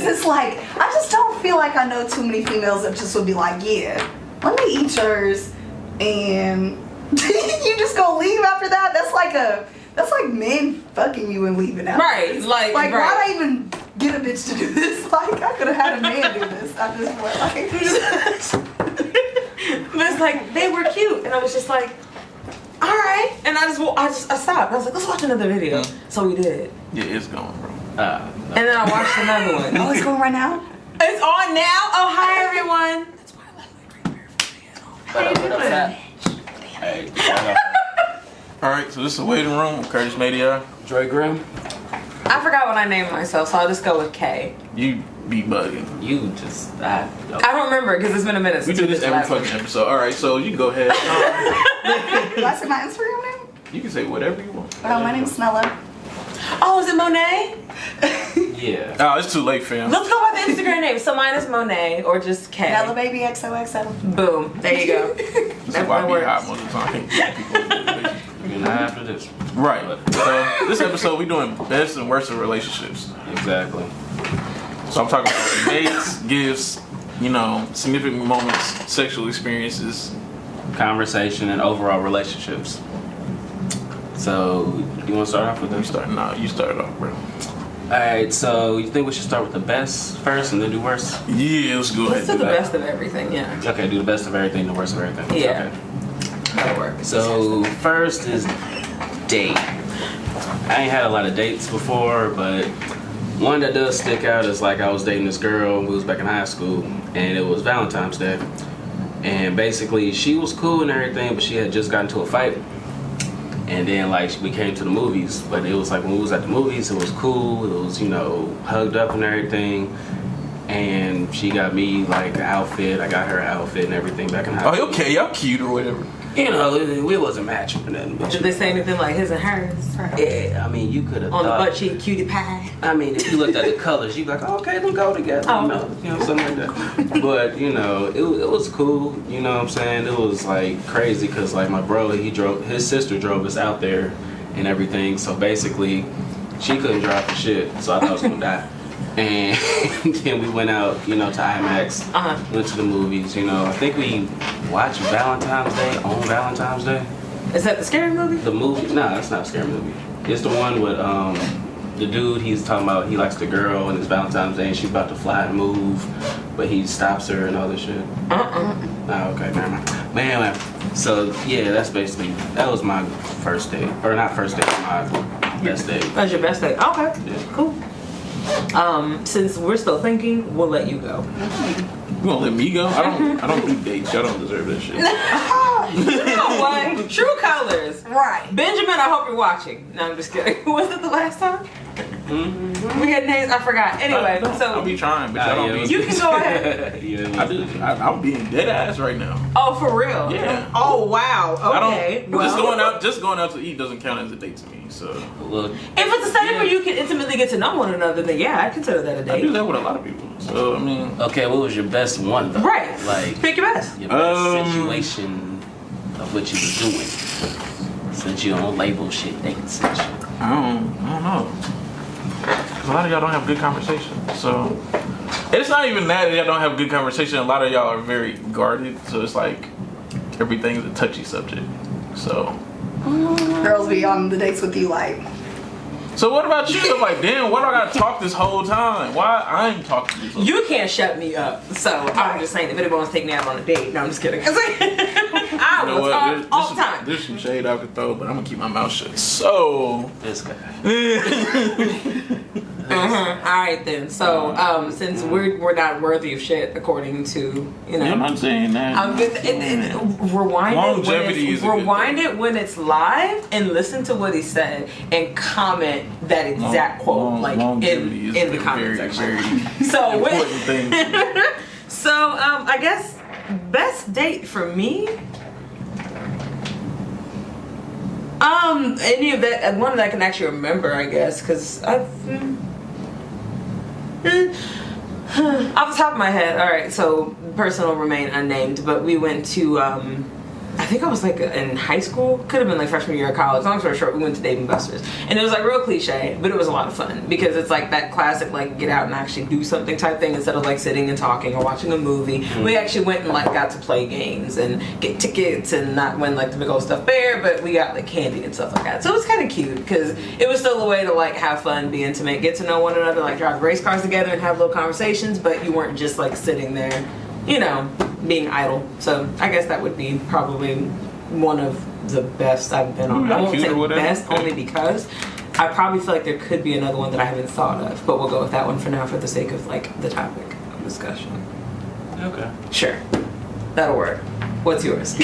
it's like, I just don't feel like I know too many females that just would be like, yeah, let me eat yours, and you just gonna leave after that? That's like men fucking you and leaving out. Right, like why'd right. I even get a bitch to do this? Like, I could have had a man do this at this point. Like, but it's like, they were cute, and I was just like, all right, and I stopped. I was like, let's watch another video. So we did. Yeah, it's going, bro. And then I watched another one. oh, it's going right now? It's on now. Oh, hi everyone. That's why I left my green bear Hey, All right, so this is the waiting room. Curtis Media. Dre Grimm. I forgot what I named myself, so I'll just go with K. You be bugging. You just, I don't remember because it's been a minute We since do this every last one. fucking episode. All right, so you can go ahead. Do I say my Instagram name? You can say whatever you want. Oh, my name's Nela. Oh, is it Monet? Yeah. Oh, it's too late, fam. Let's go by the Instagram name. So mine is Monet or just K. Nela Baby XOXO. Boom. There you go. This is why I be hot most of the time. Not after this. Right. So this episode we doing best and worst of relationships. Exactly. So I'm talking about dates, gifts, significant moments, sexual experiences. Conversation and overall relationships. So, you want to start off with You this? you start off, bro. Alright, so you think we should start with the best first and then do worst? Yeah, let's go Let's ahead. do the that. best of everything, yeah. Okay, do the best of everything, the worst of everything. Yeah. Okay. That'll work. So, first is date. I ain't had a lot of dates before, but one that does stick out is like I was dating this girl, we was back in high school, and it was Valentine's Day. And basically, she was cool and everything, but she had just gotten into a fight. And then, like, we came to the movies, but it was like when we was at the movies, it was cool, it was, hugged up and everything. And she got me, like, an outfit, I got her an outfit and everything back in high school. Oh, okay, y'all cute or whatever. We wasn't matching for nothing. But Did they say anything like his and hers? yeah, I mean, you could have On the thought, butt cheek, cutie pie. I mean, if you looked at the colors, you'd be like, oh, okay, them go together, something like that. But, it was cool, you know what I'm saying? It was, like, crazy because, like, my bro, his sister drove us out there and everything. So, basically, she couldn't drive for shit, so I thought I was going to die. And then we went out, to IMAX, went to the movies, I think we watched Valentine's Day on Valentine's Day. Is that the scary movie? The movie? Nah, that's not a scary movie. It's the one with the dude, he's talking about he likes the girl and it's Valentine's Day and she's about to fly and move, but he stops her and all this shit. Oh, okay, never mind. Man, so yeah, that was my first date. Or not first date, my best date. That's your best date. Okay, Yeah. cool. Since we're still thinking, we'll let you go. You gonna let me go? I don't do dates. Y'all don't deserve that shit. You know what? True colors. Right. Benjamin, I hope you're watching. No, I'm just kidding. Was it the last time? We had names, I forgot. Anyway, I'll be trying, but y'all don't be. you can go ahead. Yeah, I do. I'm being dead ass right now. Oh, for real? Yeah. Oh, wow. Okay. Just going out to eat doesn't count as a date to me. So look, If it's a setting where you can intimately get to know one another, then yeah, I consider that a I do date. that with a lot of people. So I mean, okay, what was your best one though? Right. Like Pick your best. your best situation of what you was doing. Since you don't label shit dates and shit. I don't know. 'Cause a lot of y'all don't have good conversation. So it's not even that y'all don't have good conversation. A lot of y'all are very guarded. So it's like everything's a touchy subject. So. Girls be on the dates with you like, So what about you? I'm like, damn, why do I gotta talk this whole time? Why I'm talking this whole time? You can't shut me up. So I'm just saying, if anyone wants to take me out on a date, no, I'm just kidding. I You know will what? talk all the time. There's some shade I could throw, but I'm gonna keep my mouth shut. So This guy. All right then. So since we're not worthy of shit, according to I'm not saying that. rewind Longevity it is a good rewind thing. it when it's live and listen to what he said and comment that exact quote longevity in is the a comment very, section. very So important thing. so I guess best date for me. Any of that, one that I can actually remember, I guess, because I've off the top of my head. All right, so the person will remain unnamed, but we went to I I think I was like in high school, could have been like freshman year of college. Long story short, we went to Dave and Buster's, and it was like real cliche, but it was a lot of fun because it's like that classic like get out and actually do something type thing instead of like sitting and talking or watching a movie. Mm-hmm. We actually went and like got to play games and get tickets and not win like the big old stuffed bear, but we got like candy and stuff like that. So it was kind of cute because it was still a way to like have fun, be intimate, get to know one another, like drive race cars together and have little conversations, but you weren't just like sitting there, you know, being idle. So I guess that would be probably one of the best I've been on. I won't say best only because I probably feel like there could be another one that I haven't thought of, but we'll go with that one for now for the sake of like the topic of discussion. Okay. Sure. That'll work. What's yours?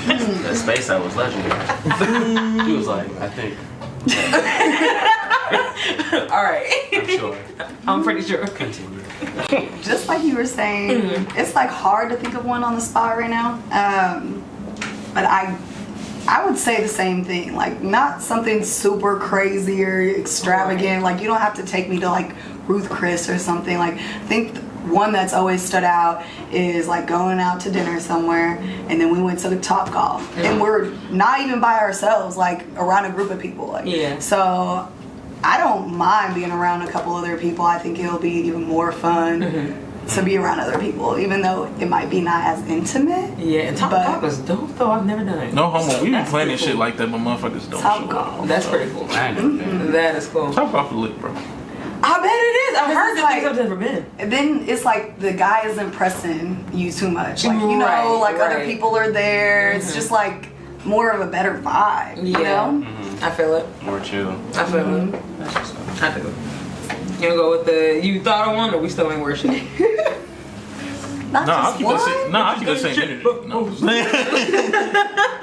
That space I was legendary. He was like, I think. All right. I'm sure. I'm pretty sure. Continue. Just like you were saying, it's like hard to think of one on the spot right now. But I would say the same thing. Like not something super crazy or extravagant. Like you don't have to take me to like Ruth Chris or something. Like I think one that's always stood out is like going out to dinner somewhere, and then we went to the Top Golf, and we're not even by ourselves, like around a group of people. Like, so I don't mind being around a couple other people. I think it'll be even more fun to be around other people, even though it might be not as intimate. Yeah, and Top Golf is dope though. I've never done it. No homo. We be planning shit like that, but motherfuckers don't Top show Golf. up. That's pretty cool. I ain't never been. That is cool. Top Golf is lit, bro. I bet it is. I've heard it's good things. like- I've never been. And then it's like the guy isn't pressing you too much. Like, you know, Right, like other right. people are there. It's just like more of a better vibe, you know? I feel it. More chill. I feel it. That's just I do. You gonna go with the you thought of one, or we still ain't worship? Not No, I'll just keep one. that same. No, I'll keep that same energy. No.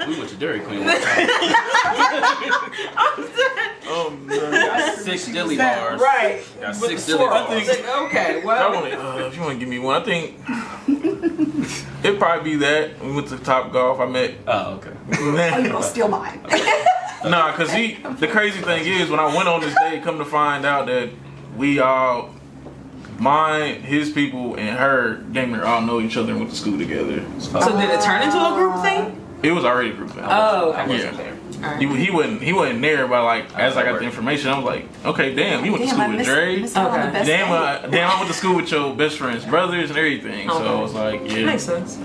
we went to Dairy Queen one time. Got 6 dilly bars. Right. Got With 6 the dilly swirl. bars. Okay, I well. wanna, if you want to give me one, I think it'd probably be that. We went to Top Golf. I met. Oh, okay. Oh, you gonna steal mine. Nah, cause the crazy thing is when I went on this day, come to find out that we all, mine, his people, and her, damn near all know each other and went to school together. So did it turn into a group thing? It was already a group thing. Oh, okay. I wasn't Yeah. there. All right. He wasn't there, but like as I got the information, I was like, okay, damn, you went to Damn, school I with missed, Dre. missed out on Okay. the best Damn, day. I went to school with your best friend's brothers and everything. So I was like, yeah. Makes sense.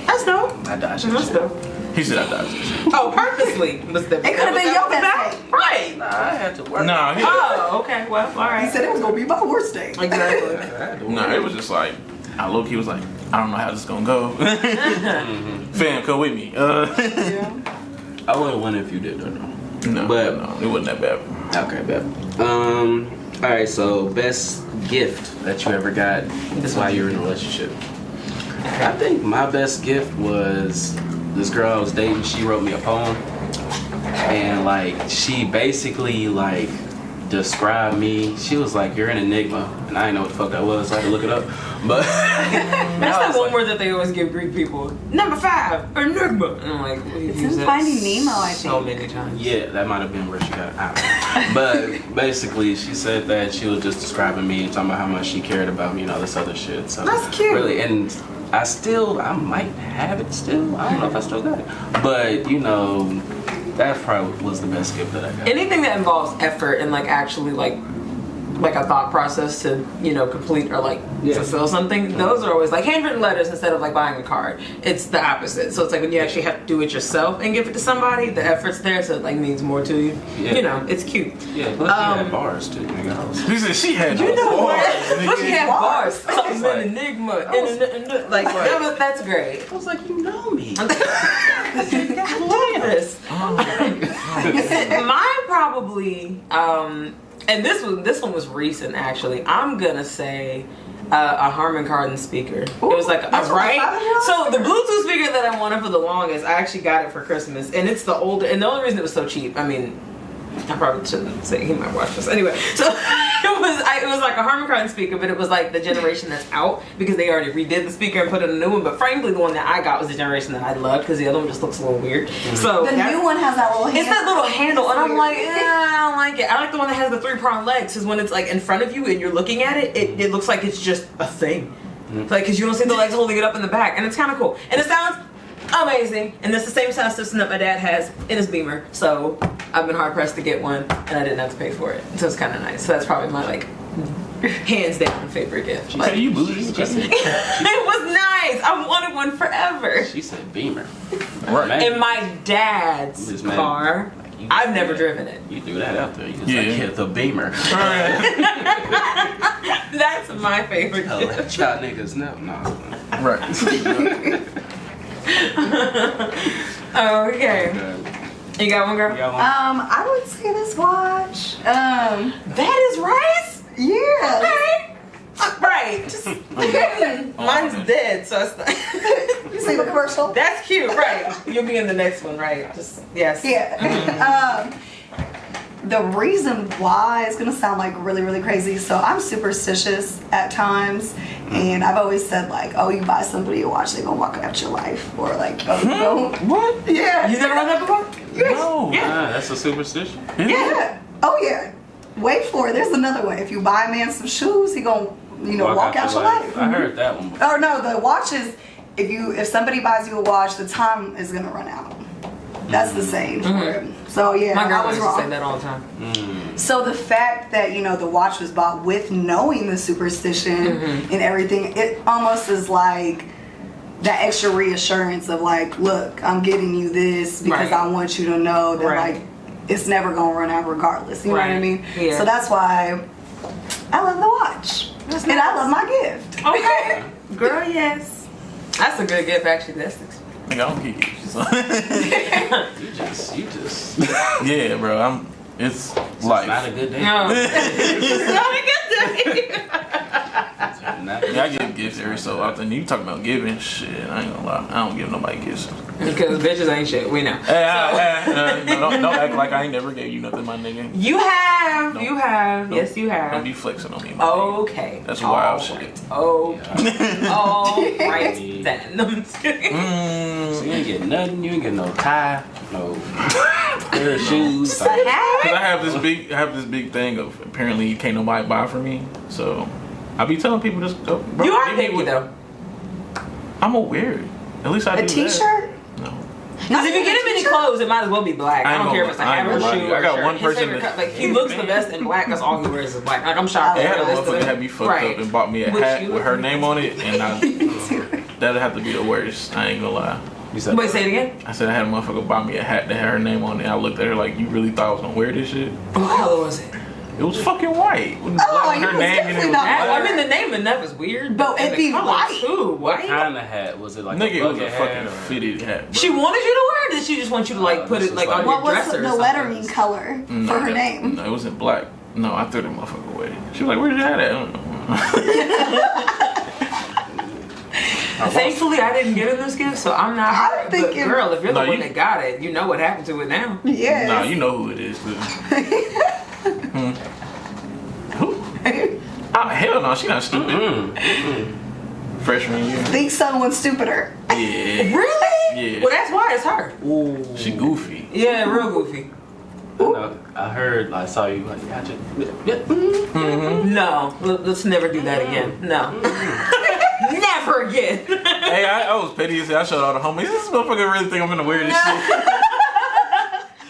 That's dope. I dodged That's it. dope. He said I died. Oh, purposely. It could have been your best day. Right. Nah, I had to work. Nah, Oh, okay. Well, all He right. said it was gonna be my worst day. Exactly. I had to work. Nah, it was just like, I low-key was like, I don't know how this is gonna go. Fam, come with me. I would have won if you did, though. No, But- no, it wasn't that bad. Okay, bet. All right. So, best gift that you ever got while you were in a relationship. I think my best gift was this girl I was dating. She wrote me a poem, and like she basically like described me. She was like, "You're an enigma," and I didn't know what the fuck that was. So I had to look it up. But That's the one word that they always give Greek people. Number 5, enigma. And I'm like, we've It's used in that Finding Nemo, I so think. many times. yeah, that might have been where she got it. I don't know. But basically, she said that she was just describing me and talking about how much she cared about me and all this other shit. So That's cute. Really, and I might have it still. I don't know if I still got it. But you know, that probably was the best gift that I got. Anything that involves effort and like actually like a thought process to, you know, complete or like Yeah. fulfill something, those are always like handwritten letters instead of like buying a card. It's the opposite. So it's like when you actually have to do it yourself and give it to somebody, the effort's there, so it like means more to you. Yeah. You know, it's cute. Yeah, plus she had bars too. Nigga. I was- He said she had You know bars, what? nigga. She had bars. Something like- an enigma. Like that's great. I was like, you know me. I love this. Mine probably, and this one was recent actually. I'm gonna say a Harman Kardon speaker. It was like that's right. what So the Bluetooth speaker that I wanted for the longest, I actually got it for Christmas, and it's the older. And the only reason it was so cheap, I mean, I probably shouldn't say he might watch this anyway. So it was like a Harman Kardon speaker, but it was like the generation that's out because they already redid the speaker and put in a new one. But frankly, the one that I got was the generation that I loved because the other one just looks a little weird. So The that's- new one has that little hand. it's that little handle, and I'm Weird. like, I don't like it. I like the one that has the 3-pronged legs, because when it's like in front of you and you're looking at it, it looks like it's just a thing. Like, because you don't see the legs holding it up in the back, and it's kind of cool. And it sounds amazing. And it's the same sound system that my dad has in his Beamer. So I've been hard pressed to get one, and I didn't have to pay for it. So it's kind of nice. So that's probably my like hands down favorite gift. She said, you bougie. It was nice. I wanted one forever. She said Beamer. Right. In my dad's car. Like, I've never driven it. You threw that out there. You just like, yeah, the Beamer. That's my favorite I'll gift. let y'all niggas know. No. Right. Okay. You got one, girl? You got one? I would say this watch. That is rice? Yeah. Okay. Right. Just, mine's dead, so it's not. You see the commercial? That's cute, right? You'll be in the next one, right? Just yes. Yeah. The reason why is gonna sound like really, really crazy. So I'm superstitious at times, and I've always said like, oh, you buy somebody a watch, they gonna walk out your life, or like, oh, you don't. What? Yeah. You never heard that before? No. Yeah. That's a superstition. Yeah. Oh yeah. Wait for it. There's another way. If you buy a man some shoes, he gonna, walk out your life. I heard that one before. Oh no, the watch is if somebody buys you a watch, the time is gonna run out. That's the saying for it. So yeah, My girl I was used to say wrong. that all the time. So the fact that the watch was bought with knowing the superstition and everything, it almost is like that extra reassurance of like, look, I'm getting you this because I want you to know that like it's never gonna run out regardless. You know what I mean? Yeah. So that's why I love the watch. And I love my gift. Okay. Girl, yes. That's a good gift, actually. That's Nigga, I don't get you. So. You just. Yeah, bro. It's life. Not a good day. no. It's not a good day. Yeah, I give gifts every so often. You talking about giving? Shit, I ain't gonna lie. I don't give nobody gifts. Because bitches ain't shit. We know. Hey, don't act like I ain't never gave you nothing, my nigga. You have. Don't- You have. Yes, you Don't have. be flexing on me, my nigga. Okay. That's wild All shit. right. Okay. All right then. I'm just kidding. So you ain't get nothing. You ain't get no tie, no pair of shoes. Cause I have this big thing of apparently can't nobody buy for me. So I be telling people just go. Bro, You are give me picky what- though. I'm a weird. At least I do A t-shirt? That. No. Because if you get him any clothes, it might as well be black. I don't care if it's a hat or a shoe or I got shirt. one His person favorite that- cut, like he looks the best in black. That's all he wears is black. Like I'm shocked. They had a that motherfucker really that had me fucked up and bought me a Which hat you- with her name on it, and that'd have to be the worst. I ain't gonna lie. You said Wait, say it again. I said I had a motherfucker buy me a hat that had her name on it. I looked at her like, you really thought I was gonna wear this shit? What color was it? It was fucking white. With you her was name in definitely it. not That, I white. mean, the name enough is weird, But and it'd the be color white. too. what White. kind of hat was it? Like Nigga, it was a bucket fucking hat or- fitted hat. Bro. She wanted you to wear it. Or did she just want you to like put this it is like on like- your What was dresser? or the something? lettering color for her name? No, it wasn't black. No, I threw that motherfucker away. She was like, where's your hat at? I don't know. Thankfully, I didn't get her this gift, so I'm not. I'm hurt. thinking- But girl, if you're the No, one you- that got it, you know what happened to it now. Yes. Nah, you know who it is. But... Who? Oh, hell no, she not stupid. Freshman year. Think someone stupider. Yeah. Really? Yeah. Well, that's why it's her. She goofy. Yeah, real goofy. I heard. I saw you. Like, got you. No, let's never do that again. No. Never again. Hey, I was petty as hell. I showed all the homies. This motherfucker really think I'm gonna wear this shit.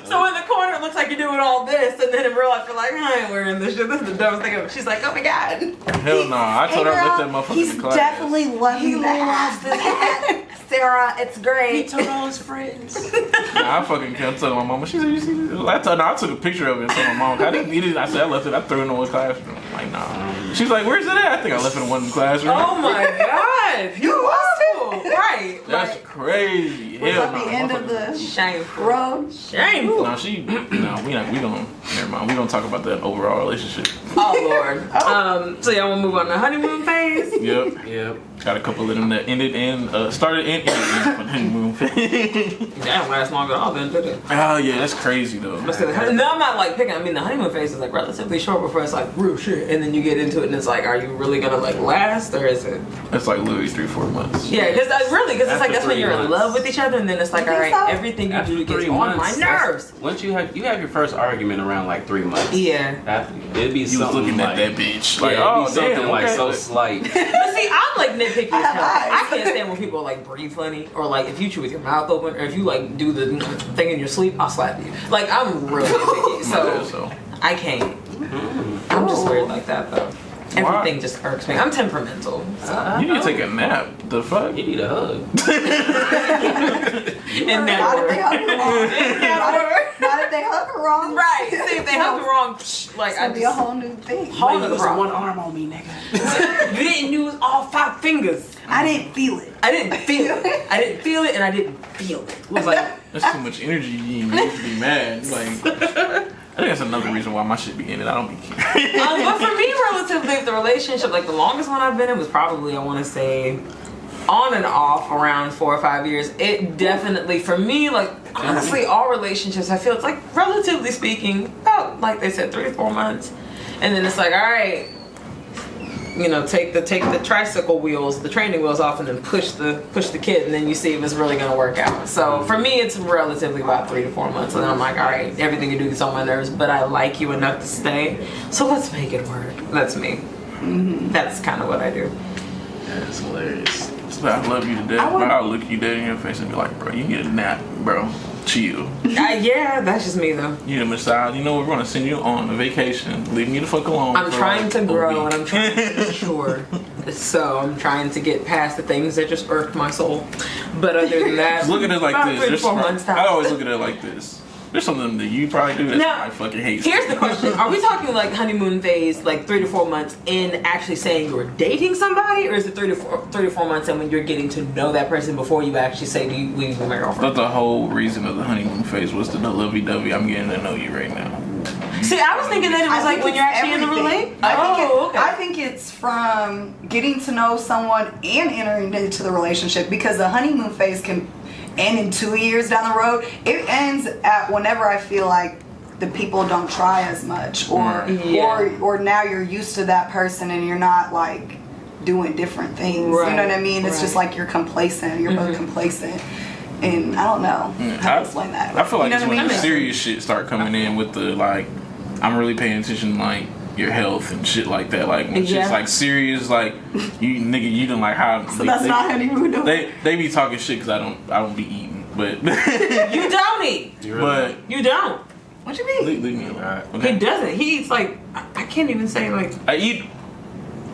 So in the corner, it looks like you're doing all this, and then in real life, you're like, I ain't wearing this shit. This is the dumbest thing ever. She's like, oh my god. Hell no. I told her I left that motherfucker He's in the class. definitely loving that. Sarah, it's great. told all his friends. Nah, I fucking kept telling my mama. She said, you see this? I took a picture of it and told my mom. I didn't need it. I said, I left it. I threw it in the classroom. I'm like, nah. She's like, where's it at? I think I left it in one in the classroom. Oh my god. You lost it. Right. That's Like, crazy. Was Hell at no. the end of the shameful. road. Shameful. No, we don't. Never mind. We don't talk about that overall relationship. Oh lord. So y'all want to move on to honeymoon phase? Yep. Yep. Got a couple of them that ended and started and ended in honeymoon phase. That don't last long at all then, did it? Oh yeah, that's crazy though. No, I'm not like picking. I mean, the honeymoon phase is like relatively short before it's like real shit, and then you get into it, and it's like, are you really gonna like last, or is it? It's like literally 3-4 months. Yeah, Because it's like that's when you're in 3 love with each other, and then it's like, You all think right, so? everything you After do gets 3 on my months, nerves. Once you have your first argument around like 3 months. Yeah. It'd be You was something looking like, at that bitch like, yeah, it'd oh be something damn, like okay. so slight. But see, I'm like nitpicky as hell. eyes. I can't stand when people like breathe funny, or like if you chew with your mouth open, or if you like do the thing in your sleep, I'll slap you. Like I'm really nitpicky, so I can't. I'm just weird like that though. Everything just irks me. I'm temperamental. So. You need to take a nap. The fuck? You need a hug. In that Not if they order. hug her wrong. In that order. Not if they hug her wrong. Right. See, if they hug me wrong, like It's I gonna be a just, whole new thing. whole other problem. arm on me, nigga. You didn't use all 5 fingers. I didn't feel it. I didn't feel it. I didn't feel it, and I didn't feel it. It was like, That's too much energy. You need to be mad. Like, I think that's another reason why my shit be in it. I don't be caring. but for me, relatively, the relationship, like the longest one I've been in was probably, I want to say, on and off around 4 or 5 years. It definitely, for me, like honestly, all relationships, I feel it's like relatively speaking, about like they said, 3 to 4 months, and then it's like, all right, you know, take the tricycle wheels, the training wheels off, and then push the kid, and then you see if it's really gonna work out. So for me, it's relatively about 3 to 4 months, and then I'm like, all right, everything you do gets on my nerves, but I like you enough to stay. So let's make it work. That's me. That's kind of what I do. That's hilarious. So I love you to death, but I'll look you dead in your face and be like, bro, you get a nap, bro. Chill. Yeah, that's just me though. You need a massage. You know, we're gonna send you on a vacation. Leave me the fuck alone. I'm for trying like to a grow week. and I'm trying to mature. So I'm trying to get past the things that just irked my soul. But other than that, Just look at it like about this. 3 to There's 4 months I tops. always look at it like this. There's something that you probably do that Now, I fucking hate. Here's the question: are we talking like honeymoon phase, like 3 to 4 months in actually saying you're dating somebody, or is it 3 to 4 months in when you're getting to know that person before you actually say, "Do you leave my girlfriend?" But the whole reason of the honeymoon phase was the lovey-dovey. I'm getting to know you right now. See, I was thinking that it was like when you're actually in the relationship. I think it's from getting to know someone and entering into the relationship, because the honeymoon phase can end in 2 years down the road. It ends at whenever I feel like the people don't try as much, or or now you're used to that person and you're not like doing different things. Right, you know what I mean? It's right. just like you're complacent. You're both complacent. And I don't know how to explain that. I feel like You know it's what I when mean? the serious shit start coming in with the like, I'm really paying attention like your health and shit like that. Like when shit's like serious, like you nigga, you don't like how. So that's not honeymoon. They be talking shit because I don't be eating, but You don't eat. but You don't. What you mean? leave me alone. He Okay? doesn't. He eats like I can't even say like. I eat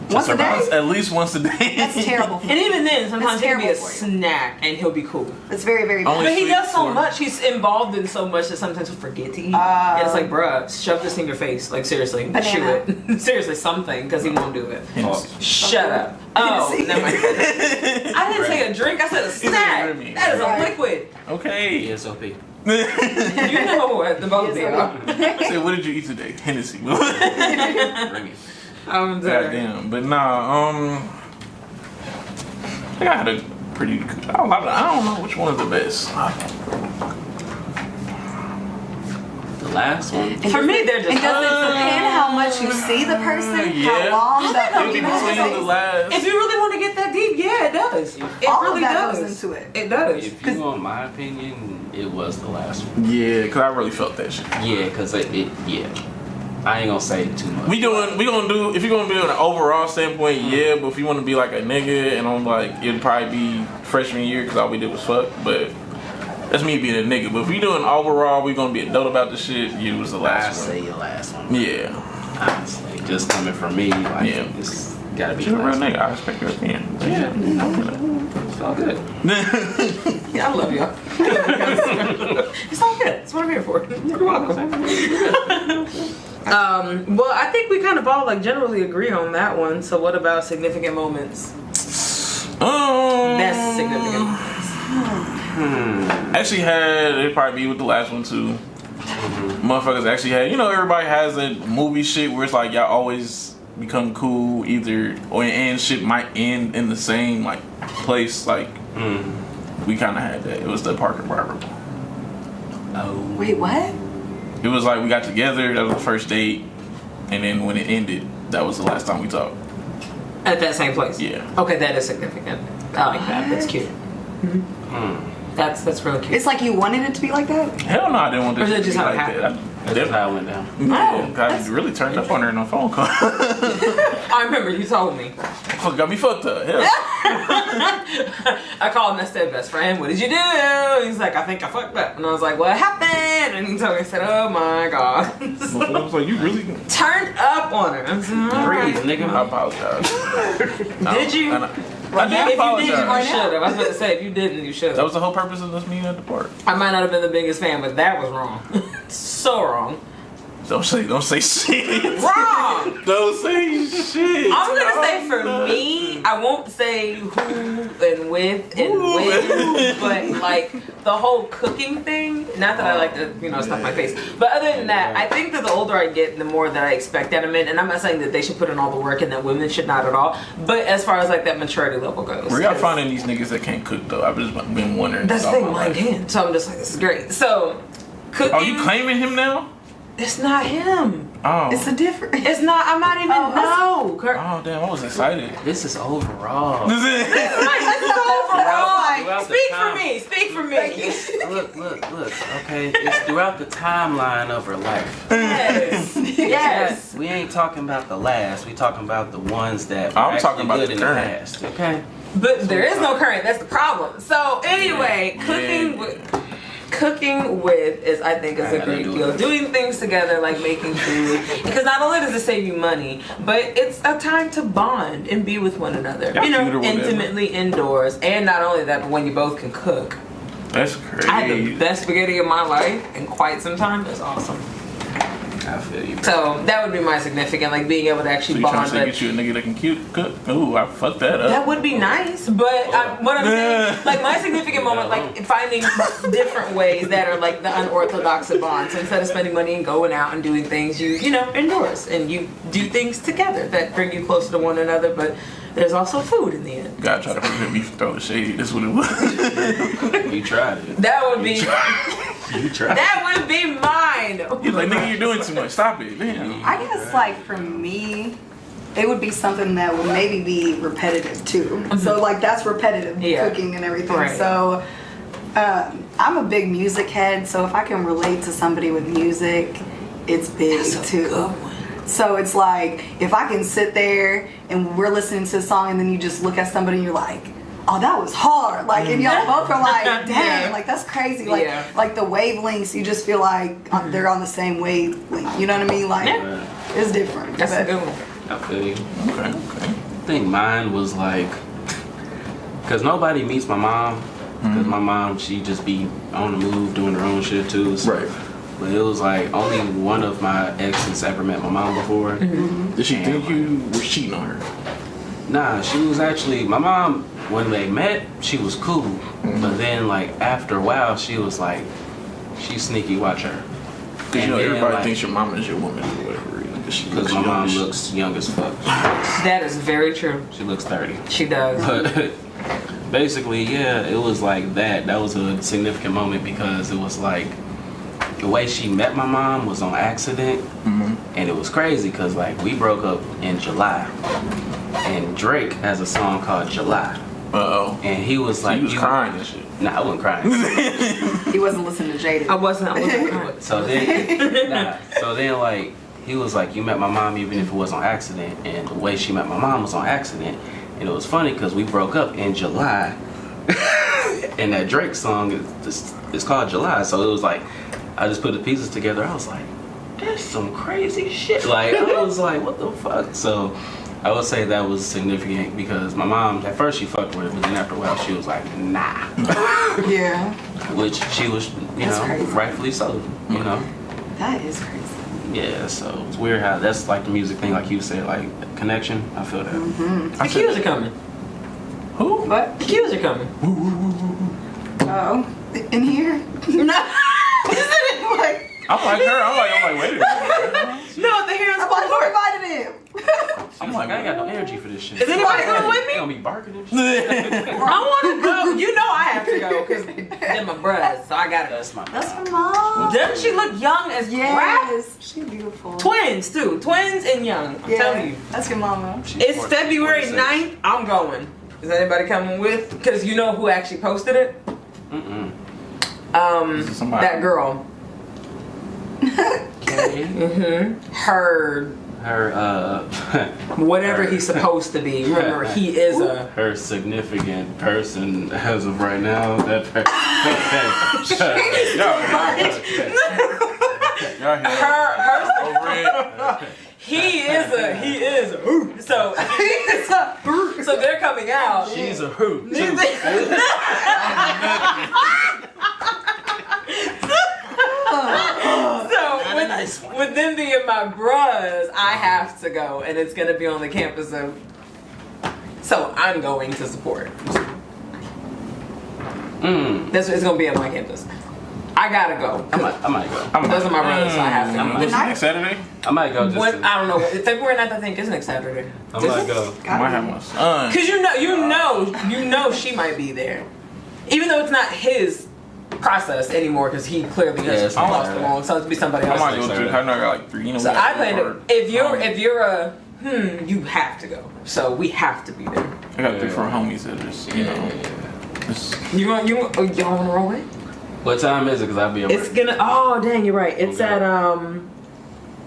Once a day? at least once a day. That's terrible. For And me. even then, sometimes That's he can be a terrible for you. snack and he'll be cool. It's very, very Only- bad. But he sweet does so for- much. He's involved in so much that sometimes he'll forget to eat. And it's like, bruh, shove this in your face. Like, seriously. Banana. Chew it. Seriously, something, because he won't do it. Shut up. Oh, Hennessy. never mind. I didn't say a drink. I said a snack. Remy. That is a Right. liquid. Okay. ESOP. You know what the both of you are. Say, what did you eat today? Hennessy. Remy. I'm done. Goddamn. But nah, I think I had a pretty good, I don't know which one is the best. The last one. For me, they're just. And does it depend how much you see the person? Yeah. How long that It'd be between the last. If you really want to get that deep, yeah, it does. It all really of that does. goes into it. It does. If you want my opinion, it was the last one. Yeah, cause I really felt that shit. Yeah, cause yeah. I ain't gonna say too much. We gonna do, if you're gonna be on an overall standpoint, yeah, but if you wanna be like a nigga, and I'm like, it'd probably be freshman year, cause all we did was fuck, but that's me being a nigga. But if we doing overall, we gonna be adult about the shit, you was the I last one. say your last one. Yeah. Honestly, just coming from me, like Yeah. it's gotta be You're the a real last one. nigga, I respect your opinion. Yeah. It's all good. Yeah, I love y'all. It's all good. That's what I'm here for. You're welcome. Well, I think we kind of all like generally agree on that one. So, what about significant moments? Best significant moments. Actually had, it'd probably be with the last one too. Motherfuckers actually had, you know, everybody has a movie shit where it's like y'all always become cool either, or and shit might end in the same like place. Like we kind of had that. It was the Parker Barber. Oh. Wait, what? It was like we got together. That was the first date, and then when it ended, that was the last time we talked. At that same place. Yeah. Okay, that is significant. I like that. That's cute. That's really cute. It's like you wanted it to be like that? Hell no, I didn't want this Or is it to just be how it like happened? that. That's how it went down. I really turned up on her in a phone call. I remember you told me. Got me fucked up. Hell. I called and I said, best friend, what did you do? He's like, I think I fucked up. And I was like, what happened? And he told me, I said, oh my God. I was like, you really Turned up on her. I was like, all Breathe, right. nigga. I apologize. Did you? I did If you apologize. did, you should have. I was about to say, if you didn't, you should That have. was the whole purpose of this meeting at the park. I might not have been the biggest fan, but that was wrong. So wrong. Don't say shit. Wrong! Don't say shit. I'm gonna say for me, I won't say who and with and when, but like the whole cooking thing. Not that I like to, stuff my face, but other than that, I think that the older I get, the more that I expect out of men. And I'm not saying that they should put in all the work and that women should not at all. But as far as like that maturity level goes, Where y'all finding these niggas that can't cook though? I've just been wondering. that's the all thing, my mine life. can. So I'm just like, this is great. So cooking. Oh, you claiming him now? It's not him. Oh. It's a different. It's not. I'm not even. No. Oh damn! I was excited. This is overall. This is overall. Throughout the Speak for time. me. Speak for me. Look. Okay, it's throughout the timeline of her life. Yes. Yes. We ain't talking about the last. We talking about the ones that. I'm were talking actually about good the in current. the past. Okay. But there is no current. That's the problem. So anyway, Yeah. cooking with is I think is I a gotta great do deal. it. Doing things together like making food, because not only does it save you money, but it's a time to bond and be with one another. Yeah, cute or whatever. Intimately indoors, and not only that, but when you both can cook. That's crazy. I had the best spaghetti of my life in quite some time. That's awesome. I feel you. So that would be my significant, like being able to So actually you trying bond. to say But get you a nigga that can cook? Ooh, I fucked that up. that would be nice, but what I'm saying, like my significant moment, like finding different ways that are like the unorthodox of bonds. So instead of spending money and going out and doing things, you indoors and you do things together that bring you closer to one another. But there's also food in the end. God tried to prevent me from throwing shade. That's what it was. You tried it. That would be You tried. that would be mine. He's like, nigga, you're doing too much. Stop it. Damn. I guess like for me, it would be something that would maybe be repetitive too. So like that's repetitive Yeah. cooking and everything. Right. So I'm a big music head. So if I can relate to somebody with music, it's big That's a too. good one. So it's like if I can sit there and we're listening to a song and then you just look at somebody and you're like, oh, that was hard. Like, and y'all both are like, dang, Yeah. like that's crazy. Like, Yeah. like the wavelengths, you just feel like they're on the same wavelength. You know what I mean? Like, Yeah. it's different. That's a but- good one. I feel you. Okay. I think mine was like, cause nobody meets my mom. Cause my mom, she just be on the move doing her own shit too. So. Right. But it was like only one of my exes ever met my mom before. Did she think you were cheating on her? Nah, she was actually my mom. When they met, she was cool. But then like after a while, she was like, she sneaky watch her. Because everybody thinks your mama is your woman for whatever reason. Because my mom looks young as fuck. That is very true. She looks 30. She does. But basically, yeah, it was like that. That was a significant moment because it was like the way she met my mom was on accident, and it was crazy because like we broke up in July, and Drake has a song called July, Uh-oh. and he was So like, you was crying and shit. Nah, I wasn't crying. He wasn't listening to Jaded. I wasn't. So then, like he was like, you met my mom even if it was on accident, and the way she met my mom was on accident, and it was funny because we broke up in July, and that Drake song is called July, so it was like. I just put the pieces together. I was like, that's some crazy shit. Like, I was like, what the fuck? So, I would say that was significant because my mom, at first she fucked with it, but then after a while she was like, nah. Yeah. Which she was, That's crazy. rightfully so, you know? That is crazy. Yeah, so it's weird how that's like the music thing, like you said, like connection. I feel that. The cues are coming. Who? What? The cues are coming. Oh, in here? No. Like, I'm like her. I'm like, wait a minute. No, the hair is I'm like, who invited him? I'm like, I ain't got no energy for this shit. Is anybody going with They me? gonna be barking and shit. I want to go. You know I have to go because they're my brothers, so I gotta go. That's my That's mom. her mom. Doesn't she look young as crap? Yes. She's beautiful. Twins too. Twins and young. I'm telling you. That's your mama. She's It's 40 February 46. 9th. I'm going. Is anybody coming with? Because you know who actually posted it? Somebody. That girl. Okay. Her whatever he's supposed to be. Remember, he is her significant person as of right now. That he is so so they're coming out. She's a hoot. With them being my bros, I have to go, and it's gonna be on the campus of. So I'm going to support. It's gonna be at my campus. I gotta go. I might go. Those are my brothers, so I have to go. What's next Saturday? I might go. I don't know. February 9th, I think, is next Saturday. I might go. I might have my son. Cause you know she might be there, even though it's not his process anymore. Cause he clearly has lost along, so it's be somebody I else. might go to. I know I got like 3. You know. So I plan to. If you're a you have to go. So we have to be there. I got 3 4 homies that just Y'all wanna roll it? What time is it? Cause I'll be at work. It's gonna. Oh dang, you're right. It's at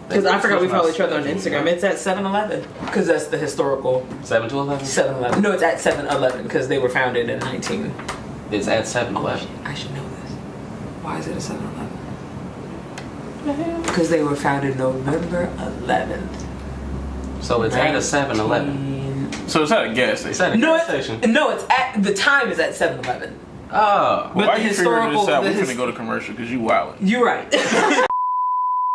Because I forgot we follow each other on Instagram. It's at 7-Eleven. Because that's the historical. 7 to 11. 7-Eleven. No, it's at 7-Eleven because they were founded in 19. It's at 7-Eleven. I should know this. Why is it a 7-Eleven? Because they were founded November 11th. So it's at a 7-Eleven. So it's at a gas It's station. at a gas station. No, it's at the time is at 7-Eleven. Oh. But Why the you figuring this out? historical- We finna go to commercial because you wildin'. You're right.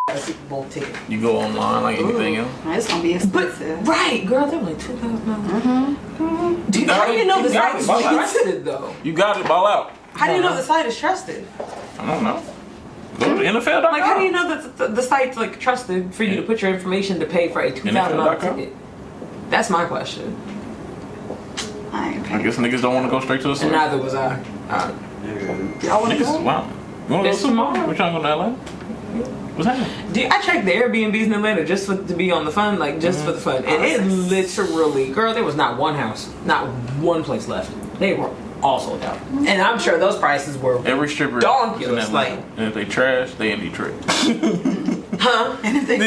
A Super Bowl ticket. You go online like anything else. It's gonna be But expensive. right, girl, they're like $2,000. Dude, how do you know the site is trusted though? You got it, ball out. How do you know the site is trusted? I don't know. Go to NFL.com. Like, how do you know that the site's like trusted for you to put your information to pay for a $2,000 NFL.com? ticket? That's my question. I ain't I paying. guess niggas don't want to go straight to the And source. neither was I. Y'all want to Niggas is go? wild. You want to go It's to tomorrow? tomorrow. We trying to go to LA? What's happening? Dude, I checked the Airbnbs in Atlanta just to be on the fun, like just for the fun. And it literally, girl, there was not one house, not one place left. They were all sold out. And I'm sure those prices were Every stripper Donkulous, is in Atlanta. like- And if they trash, they in Detroit. huh? And if they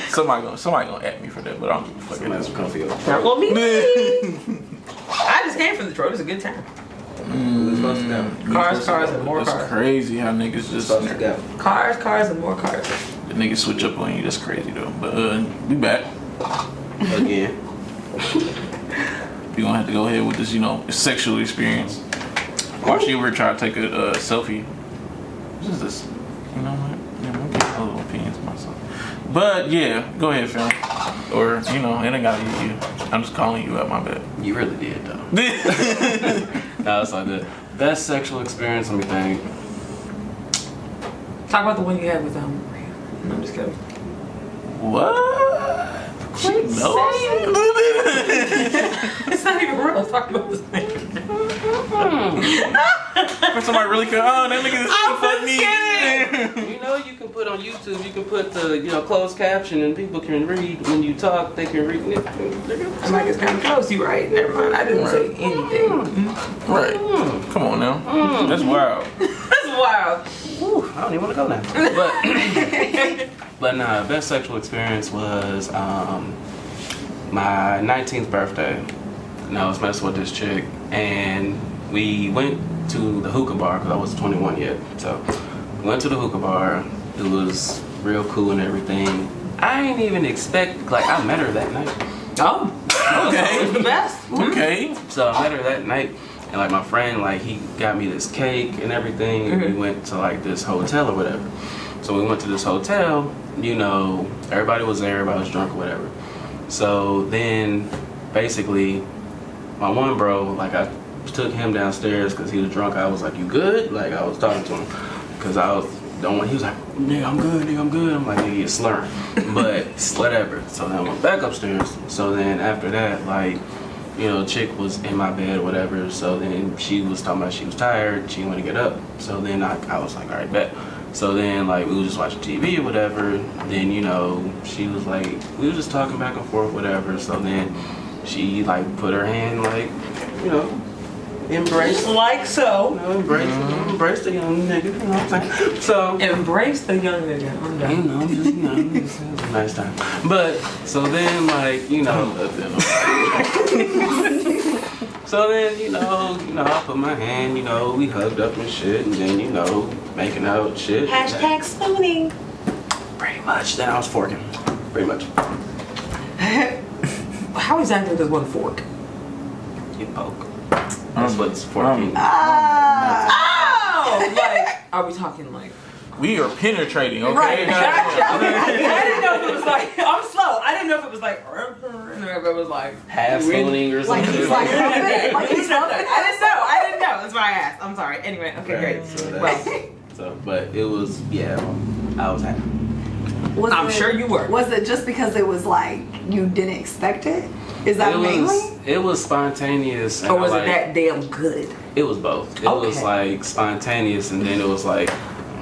somebody gonna at me for that, but I don't give a fuck. That's comfy. well, me. I just came from Detroit. It was a good time. Who's supposed to go? Cars, and more It's cars. crazy how niggas just Supposed to go. Cars, and more cars. the niggas switch up on you. That's crazy though. But we back. Again. You gonna have to go ahead with this, sexual experience. While she over here trying to take a selfie. What is this? You know what? Yeah, I'm getting a little opinions myself. But yeah, go ahead, Phil. Or it ain't gotta be you. I'm just calling you out, my bad. You really did though. No, it's like the best sexual experience. Let me think. Talk about the one you had with No, I'm just kidding. What? Quit No. It's not even real. Let's talk about this thing. For somebody really could. Oh, that nigga is funny. You can put on YouTube. You can put the closed caption, and people can read when you talk. They can read it. I'm like, it's kind of close. You right. Never mind. I didn't say anything. Right. Come on now. That's wild. That's wild. Whew, I don't even want to go now. But nah, best sexual experience was my 19th birthday. And I was messing with this chick, and we went to the hookah bar because I wasn't 21 yet. So we went to the hookah bar. It was real cool and everything. I didn't even expect, I met her that night. Oh, Okay. it's the best. Okay. So I met her that night, and my friend, he got me this cake and everything. And we went to this hotel or whatever. So we went to this hotel, everybody was there, everybody was drunk or whatever. So then basically my one bro, I took him downstairs because he was drunk. I was like, you good? I was talking to him because I was he was like, nigga, I'm good, nigga, I'm good. I'm like, nigga, you're slurring. But whatever. So then I went back upstairs. So then after that, chick was in my bed, whatever. So then she was talking about she was tired. She wanted to get up. So then I was like, all right, bet. So then, we was just watching TV or whatever. Then, she was we were just talking back and forth, whatever. So then she like put her hand like, you know, embrace. Like so. You know, embrace the young nigga. You know what I'm saying? So Embrace the young nigga. I'm done. you know, just you know, it was a nice time. But so then like, you know, so then, you know, I put my hand, you know, we hugged up and shit, and then, you know, making out shit. Hashtag spooning. Pretty much. Then I was forking. Pretty much. How exactly does one fork? You poke. That's what's forking. Oh, like, are we talking like? We are penetrating, okay? Right, gotcha. I didn't know if it was like, I'm slow. I didn't know if it was like, or if it was like Half spooning or Like something. he's like, like he's rubbing. I didn't know. That's why I asked. I'm sorry. Anyway, okay, great. So, Well, but it was, yeah, I was happy. I'm sure you were. Was it just because it was like you didn't expect it? Is that mainly? It was spontaneous. And Or was I, it that damn good? It was both. It was like spontaneous, and then it was like,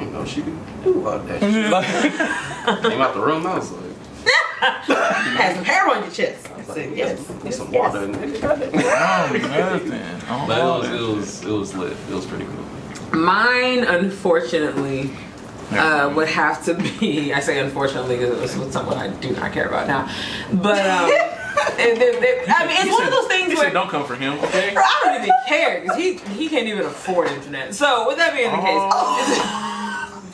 you know, she could do all that shit. Came out the room, I was like, Had some hair on your chest. I said, yes. need some water. Nigga, goddamn. But it was lit. It was pretty cool. Mine, unfortunately, would have to be. I say unfortunately because it was with someone I do not care about now. But I mean, it's one of those things He where said, don't come for him, okay? I don't even care because he can't even afford internet. So with that being the case,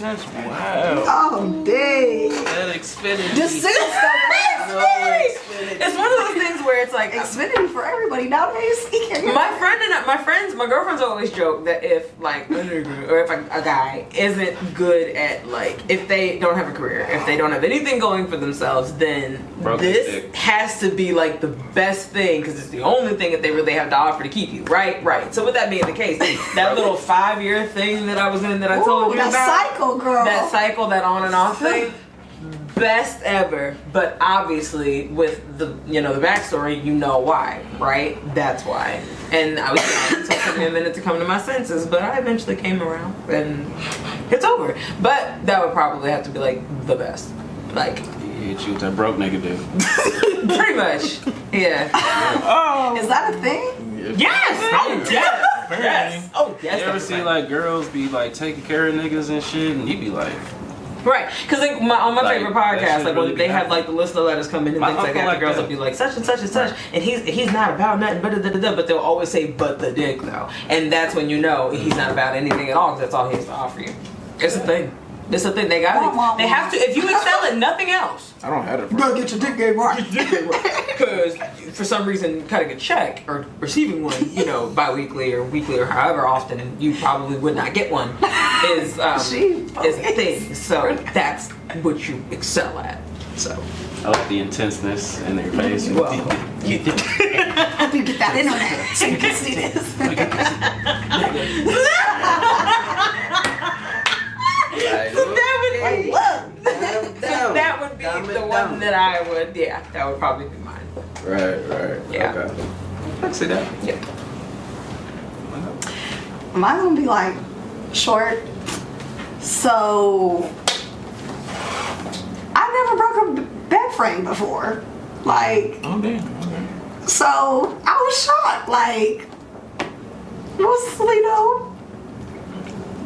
That's wild. Oh, dang. That Xfinity. Just sit it's one of those things where it's like Xfinity for everybody nowadays. He can't get my girlfriends always joke that if like a nigga or if a guy isn't good at like if they don't have a career, if they don't have anything going for themselves, then this has to be like the best thing because it's the only thing that they really have to offer to keep you. Right. So with that being the case, that little 5-year thing that I was in that I told you that about, cycle, girl. that cycle, that on and off thing. Best ever, but obviously with the the backstory, you know why, right? That's why. And I was young, so it took me a minute to come to my senses, but I eventually came around, and it's over. But that would probably have to be like the best, like He hit you with that broke nigga dude. pretty much, yeah. Oh. Is that a thing? Yes. Oh yes. Yes. Oh yes. You ever that's see right. like girls be like taking care of niggas and shit, and you be like, Right, because like on my Like, favorite that podcast, shit like really when they be have like the list of letters come in and My things like uncle that, like the girls that. will be like such and such and such, and he's not about nothing but but they'll always say but the dick though, and that's when you know he's not about anything at all because that's all he has to offer you. It's a thing. It's a thing. They have to. If you excel at nothing else, I don't have it. Bro, get your dick game right. because for some reason cutting a check or receiving one, bi-weekly or weekly or however often you probably would not get one is a thing. So that's what you excel at. So I like the intenseness in their face. well, You get that internet so you can see this. that would be the one that I would. Yeah, that would probably be mine. Right. Yeah. Okay. I can see that. Yeah. Mine's gonna be like short. So I've never broke a bed frame before. Like, Oh, damn. Okay. so I was shocked. Like,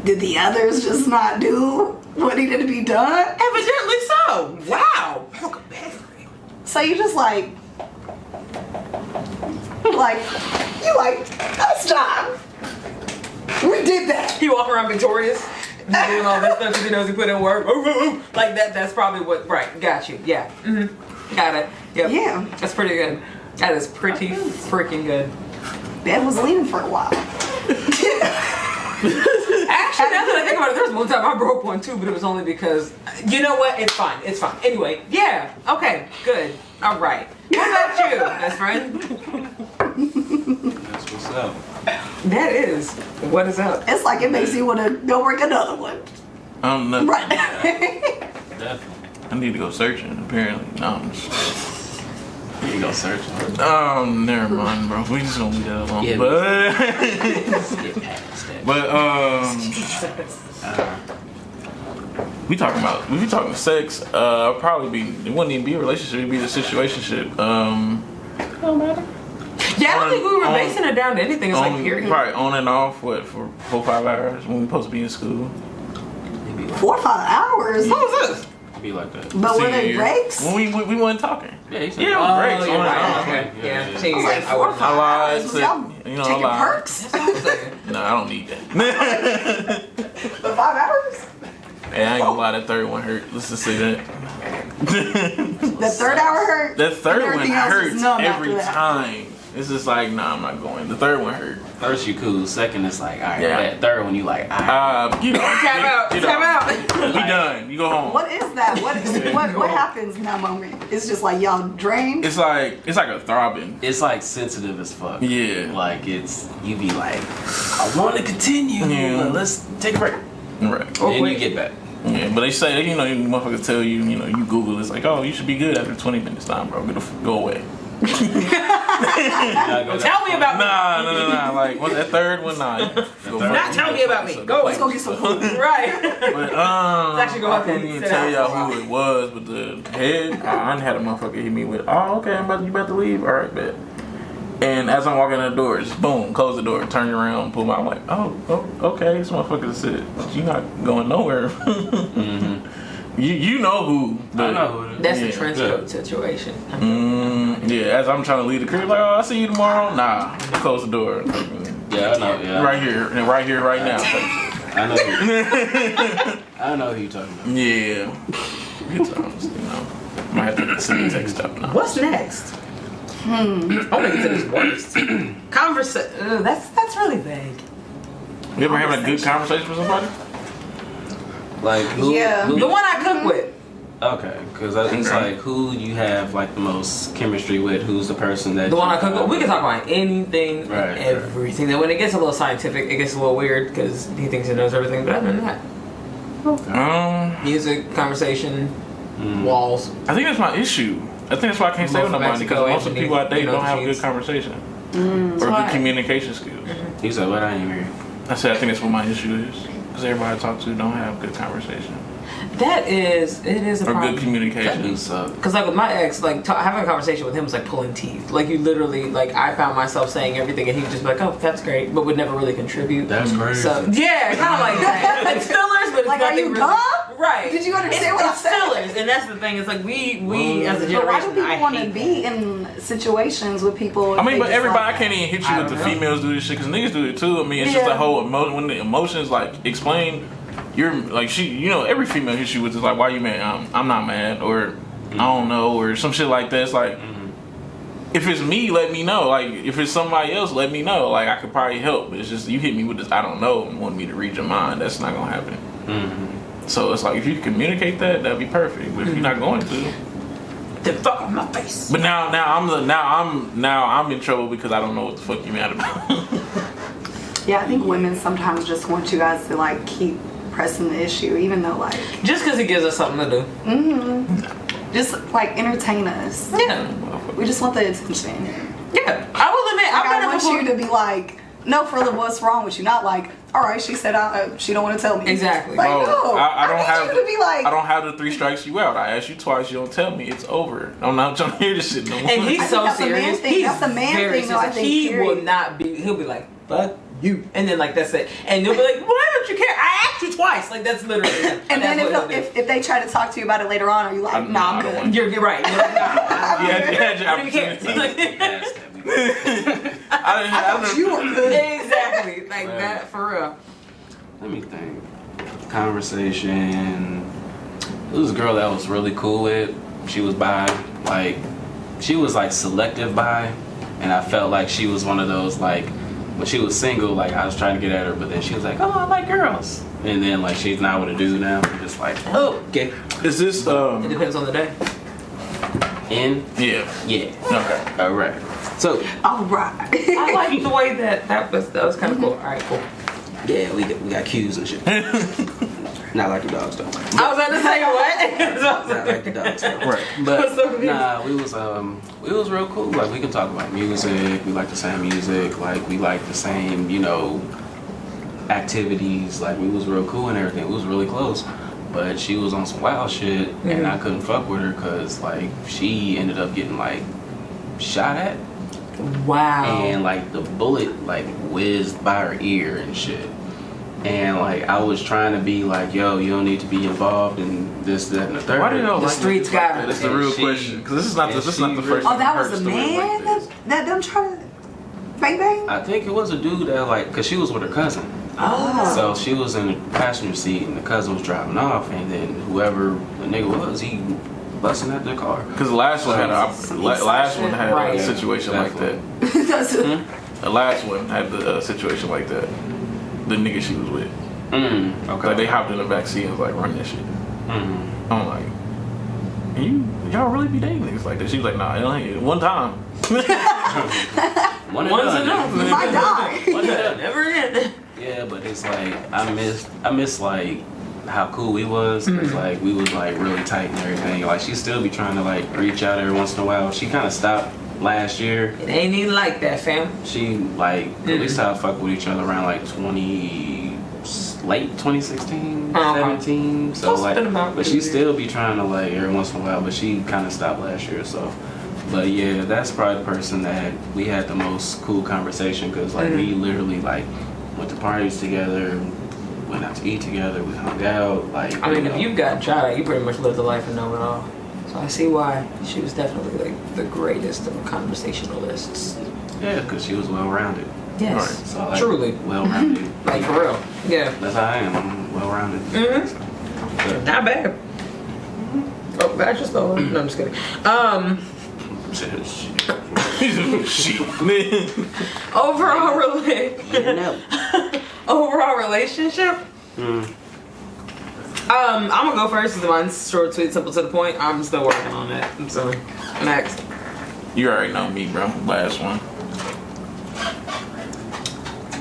did the others just not do what needed to be done? Evidently so. Wow. Broke a bed frame. So you just like, that's time. We did that. He walk around victorious, doing all that stuff because he knows he put in work. Like that. That's probably what. Right. Got you. Yeah. Got it. Yep. Yeah. That's pretty good. That is pretty freaking good. Bed was leaning for a while. Actually, now that I think about it, there was one time I broke one too, but it was only because, you know what? It's fine. Anyway, yeah. Okay, good. All right. What about you, best friend? That's what's up. That is. What is up? It's like it makes you want to go work another one. Nothing. Right now. Definitely. I need to go searching, apparently. No, I'm just... You go searching. Never mind, bro. We just gonna leave that alone. Yeah, But, Get past that. but, we talking sex. Probably it wouldn't even be a relationship. It'd be the situationship. It don't matter. Yeah, I don't think we were basing it down to anything. It's like period. Probably on and off, what, for 4 or 5 hours when we supposed to be in school. It'd be like, 4 or 5 hours. What was this? it'd be like that. But were they Senior year. breaks? When we weren't talking. Yeah, he said, Yeah, it was breaks. you're on and right. off. Okay. Yeah. Yeah. I Senior was year, like I 4 or would've- 5 I lied hours. to- Was y'all you know, I taking lied. perks? That's what I'm saying. No, I don't need that. For 5 hours? Hey, I ain't gonna lie, that third one hurt. Let's just say that. The 3rd hour hurt? That third and one everything else is hurts numb every after that. time. It's just like, nah, I'm not going. The third one hurt. First you cool, second it's like, all right. Yeah. That third one you like, all right. Get off. Tap out. Get Tap off. out. We done. You go home. What is that? What happens in that moment? It's just like y'all drained? It's like a throbbing. It's like sensitive as fuck. Yeah. Like it's, you be like, I want to continue, Yeah. but let's take a break. Right. Then you get back. Yeah, but they say, you know, motherfuckers tell you, you know, you Google, it's like, oh, you should be good after 20 minutes. Nah, bro, go away. Tell me about me. Nah. Like, what's that third one? Nah. Not tell me about me. Go Let's away. go get some food. Right. But actually go I out there couldn't and even sit tell down y'all for a who it was, but the head, I had a motherfucker hit me with, oh, okay, you about to leave? All right, bet. And as I'm walking in the door, just boom, close the door, turn around, pull my, I'm like, oh, okay, this motherfucker said, you're not going nowhere. You know who. I know who it is. That's Yeah. a trench coat situation. Yeah, as I'm trying to leave the crib, like, oh, I'll see you tomorrow. Nah, close the door. Yeah, I know. Yeah. Right here, right now. I know. I know who you talking about. Yeah. Good times, you know. Might have to send the text up now. What's next? I want to get to this worst. Conversation. That's really vague. You ever having a good conversation with somebody? Like who? Yeah. Who, The one I cook with. Okay, because it's like who you have like the most chemistry with. Who's the person that The one I cook you- with. We can talk about anything, Right, and everything. Then when it gets a little scientific, it gets a little weird because he thinks he knows everything. But other than that, music, conversation, walls. I think that's my issue. I think that's why I can't stay with From nobody Mexico, because most of the people I date you know, don't have she's- good conversation or why. good communication skills. You said what? I didn't hear you. I said I think that's what my issue is because everybody I talk to don't have good conversation It is a or problem. good That communication. do suck. Because like with my ex, like having a conversation with him was like pulling teeth. Like you literally, like I found myself saying everything, and he would just be like, "Oh, that's great," but would never really contribute. That's crazy. So yeah, kind of like that. It's fillers, but it's Like, are nothing you really, dumb? Right? Did you understand what I it's said? fillers, and that's the thing. It's like we as a But why do generation, people I want to hate be that. in situations with people? I mean, if but they just everybody, like I can't even hit you I with the don't know. females do this shit because niggas do it too. I mean, it's just Yeah. a whole emotion. When the emotions like explain, you're like every female hits you with is like, why you mad? I'm not mad, or I don't know, or some shit like that. It's like, if it's me, let me know. Like, if it's somebody else, let me know. Like, I could probably help. But it's just you hit me with this, I don't know, and want me to read your mind. That's not gonna happen. So it's like if you communicate that'd be perfect. But if you're not going to, Then fuck on my face. but now I'm in trouble because I don't know what the fuck you mad about. Yeah, I think women sometimes just want you guys to like keep pressing the issue, even though like Just because it gives us something to do. just like entertain us. Yeah, We just want the attention. yeah. I will admit, Like, I I've done it want before. you to be like, no, Furla, what's wrong with you? Not like, all right, she said she don't want to tell me. Exactly. Like, Bro, no, I don't need have you to be like, I don't have the 3 strikes you out. I asked you twice, you don't tell me. It's over. I'm not trying to hear this shit no more. And he's I think so that's a man serious. thing. He's That's a man very thing, though, I serious. think, He period. will not be. He'll be like, "Fuck you," and then like that's it. And you'll be like, "Why don't you care? I asked you twice." Like that's literally. and then that's what he'll if they try to talk to you about it later on, are you like, nah, I'm I don't good. want do. You're right. You're like, nah, you had your I don't even care. opportunity. Ask that. I I thought you were good. Exactly. Like Right. that for real. Let me think. Conversation. It was a girl that I was really cool with. She was bi. Like, she was like selective bi, and I felt like she was one of those like when she was single. Like I was trying to get at her, but then she was like, "Oh, I like girls," and then like she's not with a dude now. I'm just like, oh, okay. Is this It depends on the day. yeah. Yeah. Okay. All right. So All right. I like the way that was kind of cool. All right, cool. yeah, we got cues and shit. Not like the dogs though. I was about to say what? Not like the dogs though. Right. But I'm so confused. nah, we was real cool. Like we can talk about music. We like the same music. Like we like the same, activities. Like we was real cool and everything. We was really close. But she was on some wild shit, and I couldn't fuck with her because like she ended up getting like shot at. Wow. And like the bullet like whizzed by her ear and shit. And like I was trying to be like, yo, you don't need to be involved in this, that, and the third. Why do y'all The like streets got her. That's the real question. Because this is not the first. Oh, that I've was heard a story man like this. that them trying to bang bang? I think it was a dude that like, cause she was with her cousin. Oh. So she was in the passenger seat and the cousin was driving off, and then whoever the nigga was, he busting out the car. Because the last one had Right. a situation like that. That's The last one had the situation like that. The nigga she was with. Okay. Like they hopped in the back seat and was like, run that shit. I'm like, y'all really be dating niggas like that? She was like, nah, it ain't. One time. One's One's enough. You might die. One and done. Never end. Yeah, but it's like I miss like how cool we was. Cause like we was like really tight and everything. Like she still be trying to like reach out every once in a while. She kind of stopped last year. It ain't even like that, fam. She like we started fucking with each other around like late 2016, 17. So That's like, been about but 2 she years. still be trying to like every once in a while. But she kind of stopped last year. So, but yeah, that's probably the person that we had the most cool conversation because like we literally like went to parties together, went out to eat together, we hung out. Like I mean, if you've got shot at, you pretty much lived the life and know it all. So I see why she was definitely like the greatest of conversationalists. yeah, because she was well rounded. Yes, Right. So like, truly. well rounded. Like for real. Yeah. That's how I am. I'm well rounded. Not bad. Oh, I just thought. No, I'm just kidding. Shit, man. Overall overall relationship. I'm gonna go first because mine's short, sweet, simple, to the point. I'm still working on it. So next. You already know me, bro. Last one.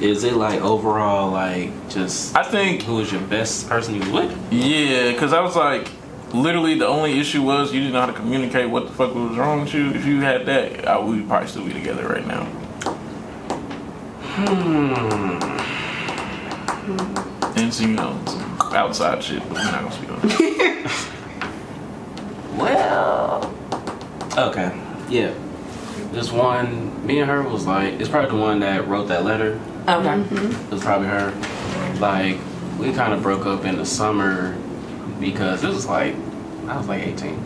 Is it like overall like just I think, who was your best person you was with? yeah, because I was like, literally the only issue was you didn't know how to communicate what the fuck was wrong with you. If you had that, we'd probably still be together right now. And so, you know, some outside shit, but we're not gonna speak on it. Well, okay, yeah. This one, me and her was like, it's probably the one that wrote that letter. Okay. It was probably her. Like, we kind of broke up in the summer because it was like, I was like 18.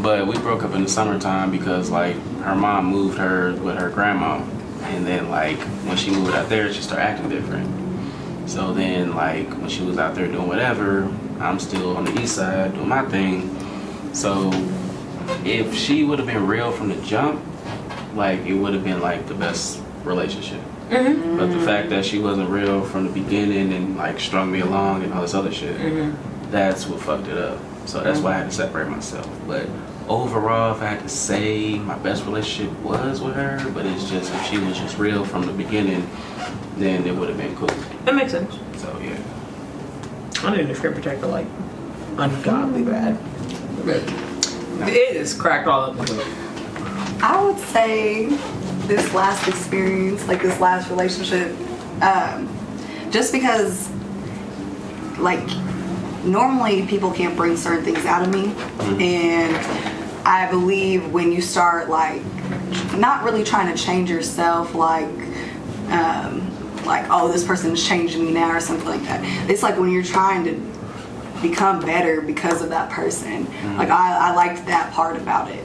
But we broke up in the summertime because like her mom moved her with her grandma. And then like when she moved out there, she started acting different. So then like when she was out there doing whatever, I'm still on the east side doing my thing. So if she would have been real from the jump, like it would have been like the best relationship. But the fact that she wasn't real from the beginning and like strung me along and all this other shit, that's what fucked it up. So that's why I had to separate myself. But overall, if I had to say my best relationship was with her, but it's just if she was just real from the beginning, then it would have been cool. That makes sense. So yeah. I need a screen protector like ungodly bad. It is cracked all up. I would say this last experience, like this last relationship, just because, like, normally people can't bring certain things out of me, and I believe when you start like not really trying to change yourself, like oh, this person is changing me now or something like that. It's like when you're trying to become better because of that person. Like I liked that part about it.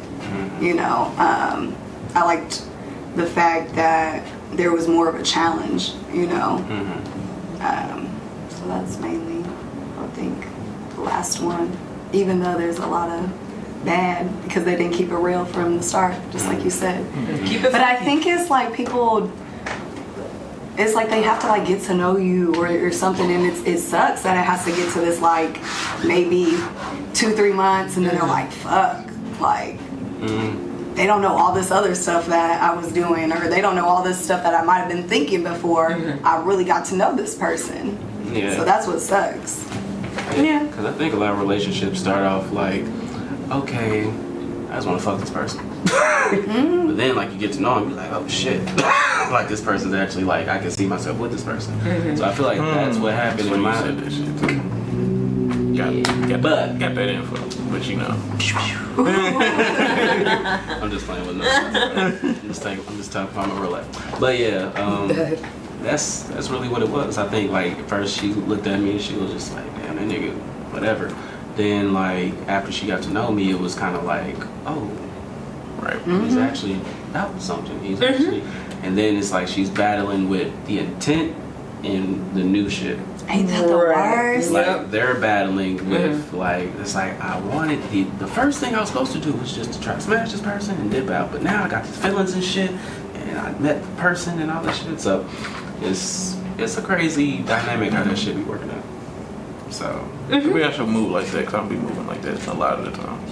You know, I liked the fact that there was more of a challenge, you know. So that's mainly, I think, the last one. Even though there's a lot of bad because they didn't keep it real from the start, just like you said. Keep it But I think it's like people, it's like they have to like get to know you or something, and it sucks that it has to get to this like maybe 2-3 months, and then they're like, fuck, like they don't know all this other stuff that I was doing, or they don't know all this stuff that I might have been thinking before I really got to know this person. Yeah. So that's what sucks. Yeah. Because I think a lot of relationships start off like, okay, I just want to fuck this person. But then like you get to know him, you're like, oh shit, like this person's actually like I can see myself with this person. So I feel like that's what happened in my. got that info, but you know. I'm just playing with numbers. I'm just talking about my real life. But yeah, that's really what it was. I think like at first she looked at me and she was just like, damn, that nigga, whatever. Then like after she got to know me, it was kind of like, oh, right, he's actually about something. He's actually, and then it's like she's battling with the intent and the new shit. Ain't that the worst? Like they're battling with like it's like I wanted the first thing I was supposed to do was just to try to smash this person and dip out, but now I got these feelings and shit, and I met the person and all that shit. So it's a crazy dynamic how that shit be working out. So maybe I should move like that because I'll be moving like that a lot of the times.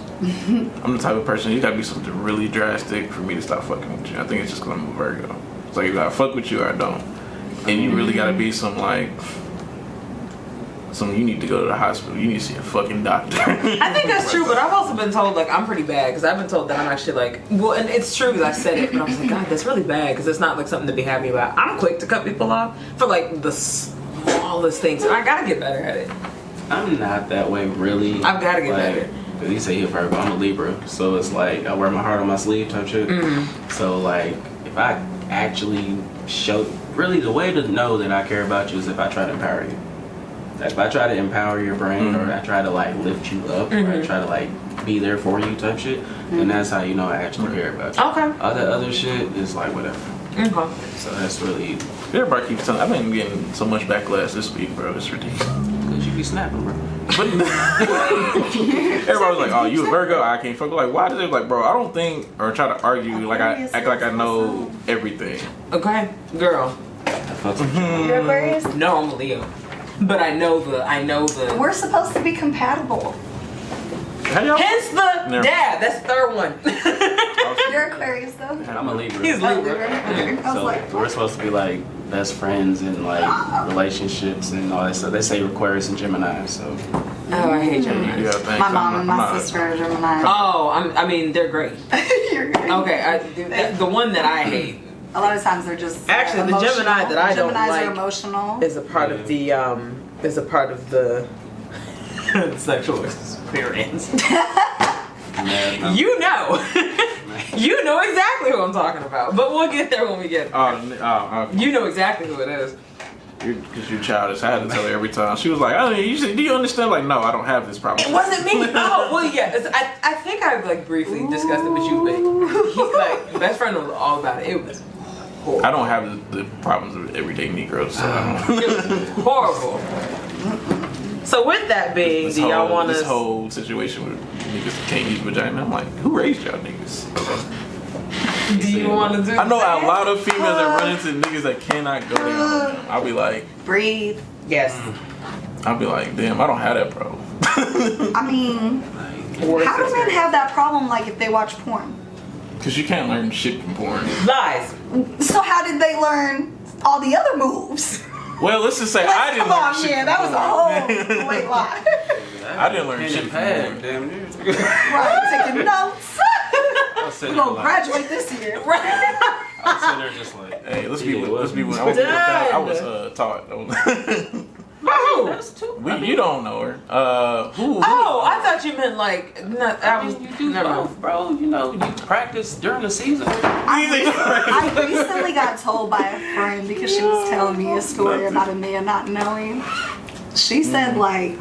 I'm the type of person you gotta be something really drastic for me to stop fucking with you. I think it's just because I'm a Virgo. It's like either I fuck with you or I don't, and you really gotta be some like. You need to go to the hospital. You need to see a fucking doctor. I think that's true, but I've also been told like I'm pretty bad because I've been told that I'm actually like and it's true because I said it, but I was like, God, that's really bad because it's not like something to be happy about. I'm quick to cut people off for like the smallest things, and I gotta get better at it. I'm not that way really. I've gotta get better. You say you're a Virgo, I'm a Libra, so it's like I wear my heart on my sleeve type shit. So like if I actually show, really the way to know that I care about you is if I try to empower you. If I try to empower your brain or I try to like lift you up or I try to like be there for you type shit, then that's how you know I actually care about you. Okay. All that other shit is like whatever. Okay. So that's really Everybody keeps telling. I've been getting so much backlash this week, bro. It's ridiculous. because you be snapping, bro. Everybody was like, "Oh, you a Virgo? I can't fuck." Like, why did they like, bro? I don't think or try to argue like I act like I know everything. Okay, girl. You're Aquarius? No, I'm a Leo. But I know the. We're supposed to be compatible. Hence the dad. That's the third one. You're Aquarius though. I'm a Libra. He's Libra. I was So like, we're supposed to be like best friends and like relationships and all that stuff. They say Aquarius and Gemini, so Oh, I hate Gemini. my mom and my sister are Gemini. Oh, I mean, they're great. You're great. Okay, the one that I hate A lot of times they're just actually the emotional. Gemini that I don't Geminis like are emotional. is a part of the sexual experience. yeah, You know. You know exactly who I'm talking about. But we'll get there when we get there. Okay. You know exactly who it is. Because you're childish. I had to tell her every time. She was like, "Oh, do you understand?" Like, no, I don't have this problem. It wasn't me. Oh, well, yeah. I think I've like briefly discussed it with you, but he like best friend was all about it. It was horrible. I don't have the problems of everyday Negroes. So I don't. It was horrible. So with that being, do y'all want this to? whole situation with niggas that can't use vagina? I'm like, who raised y'all niggas? Do you want to do? I know that? a lot of females that run into niggas that cannot go down on them. I'll be like, Breathe. Yes. I'll be like, damn, I don't have that problem. I mean, how do men have that problem like if they watch porn? Because you can't learn shit from porn. Lies. So how did they learn all the other moves? Well, let's just say I didn't Come learn on, shit man, from that was a porn. whole great lie. I didn't learn pen shit and from pad, porn. damn near. Right, taking notes. I'll sit We're there gonna like, graduate this year. I'll sit there just like, Hey, let's be yeah, one. Let's be one. I was taught. Who? You don't know her. Who? Oh, I thought you meant like. Not, I was. you do never mind. both, bro. You know, you practice during the season. I recently got told by a friend because she was telling me a story about a man not knowing. She said like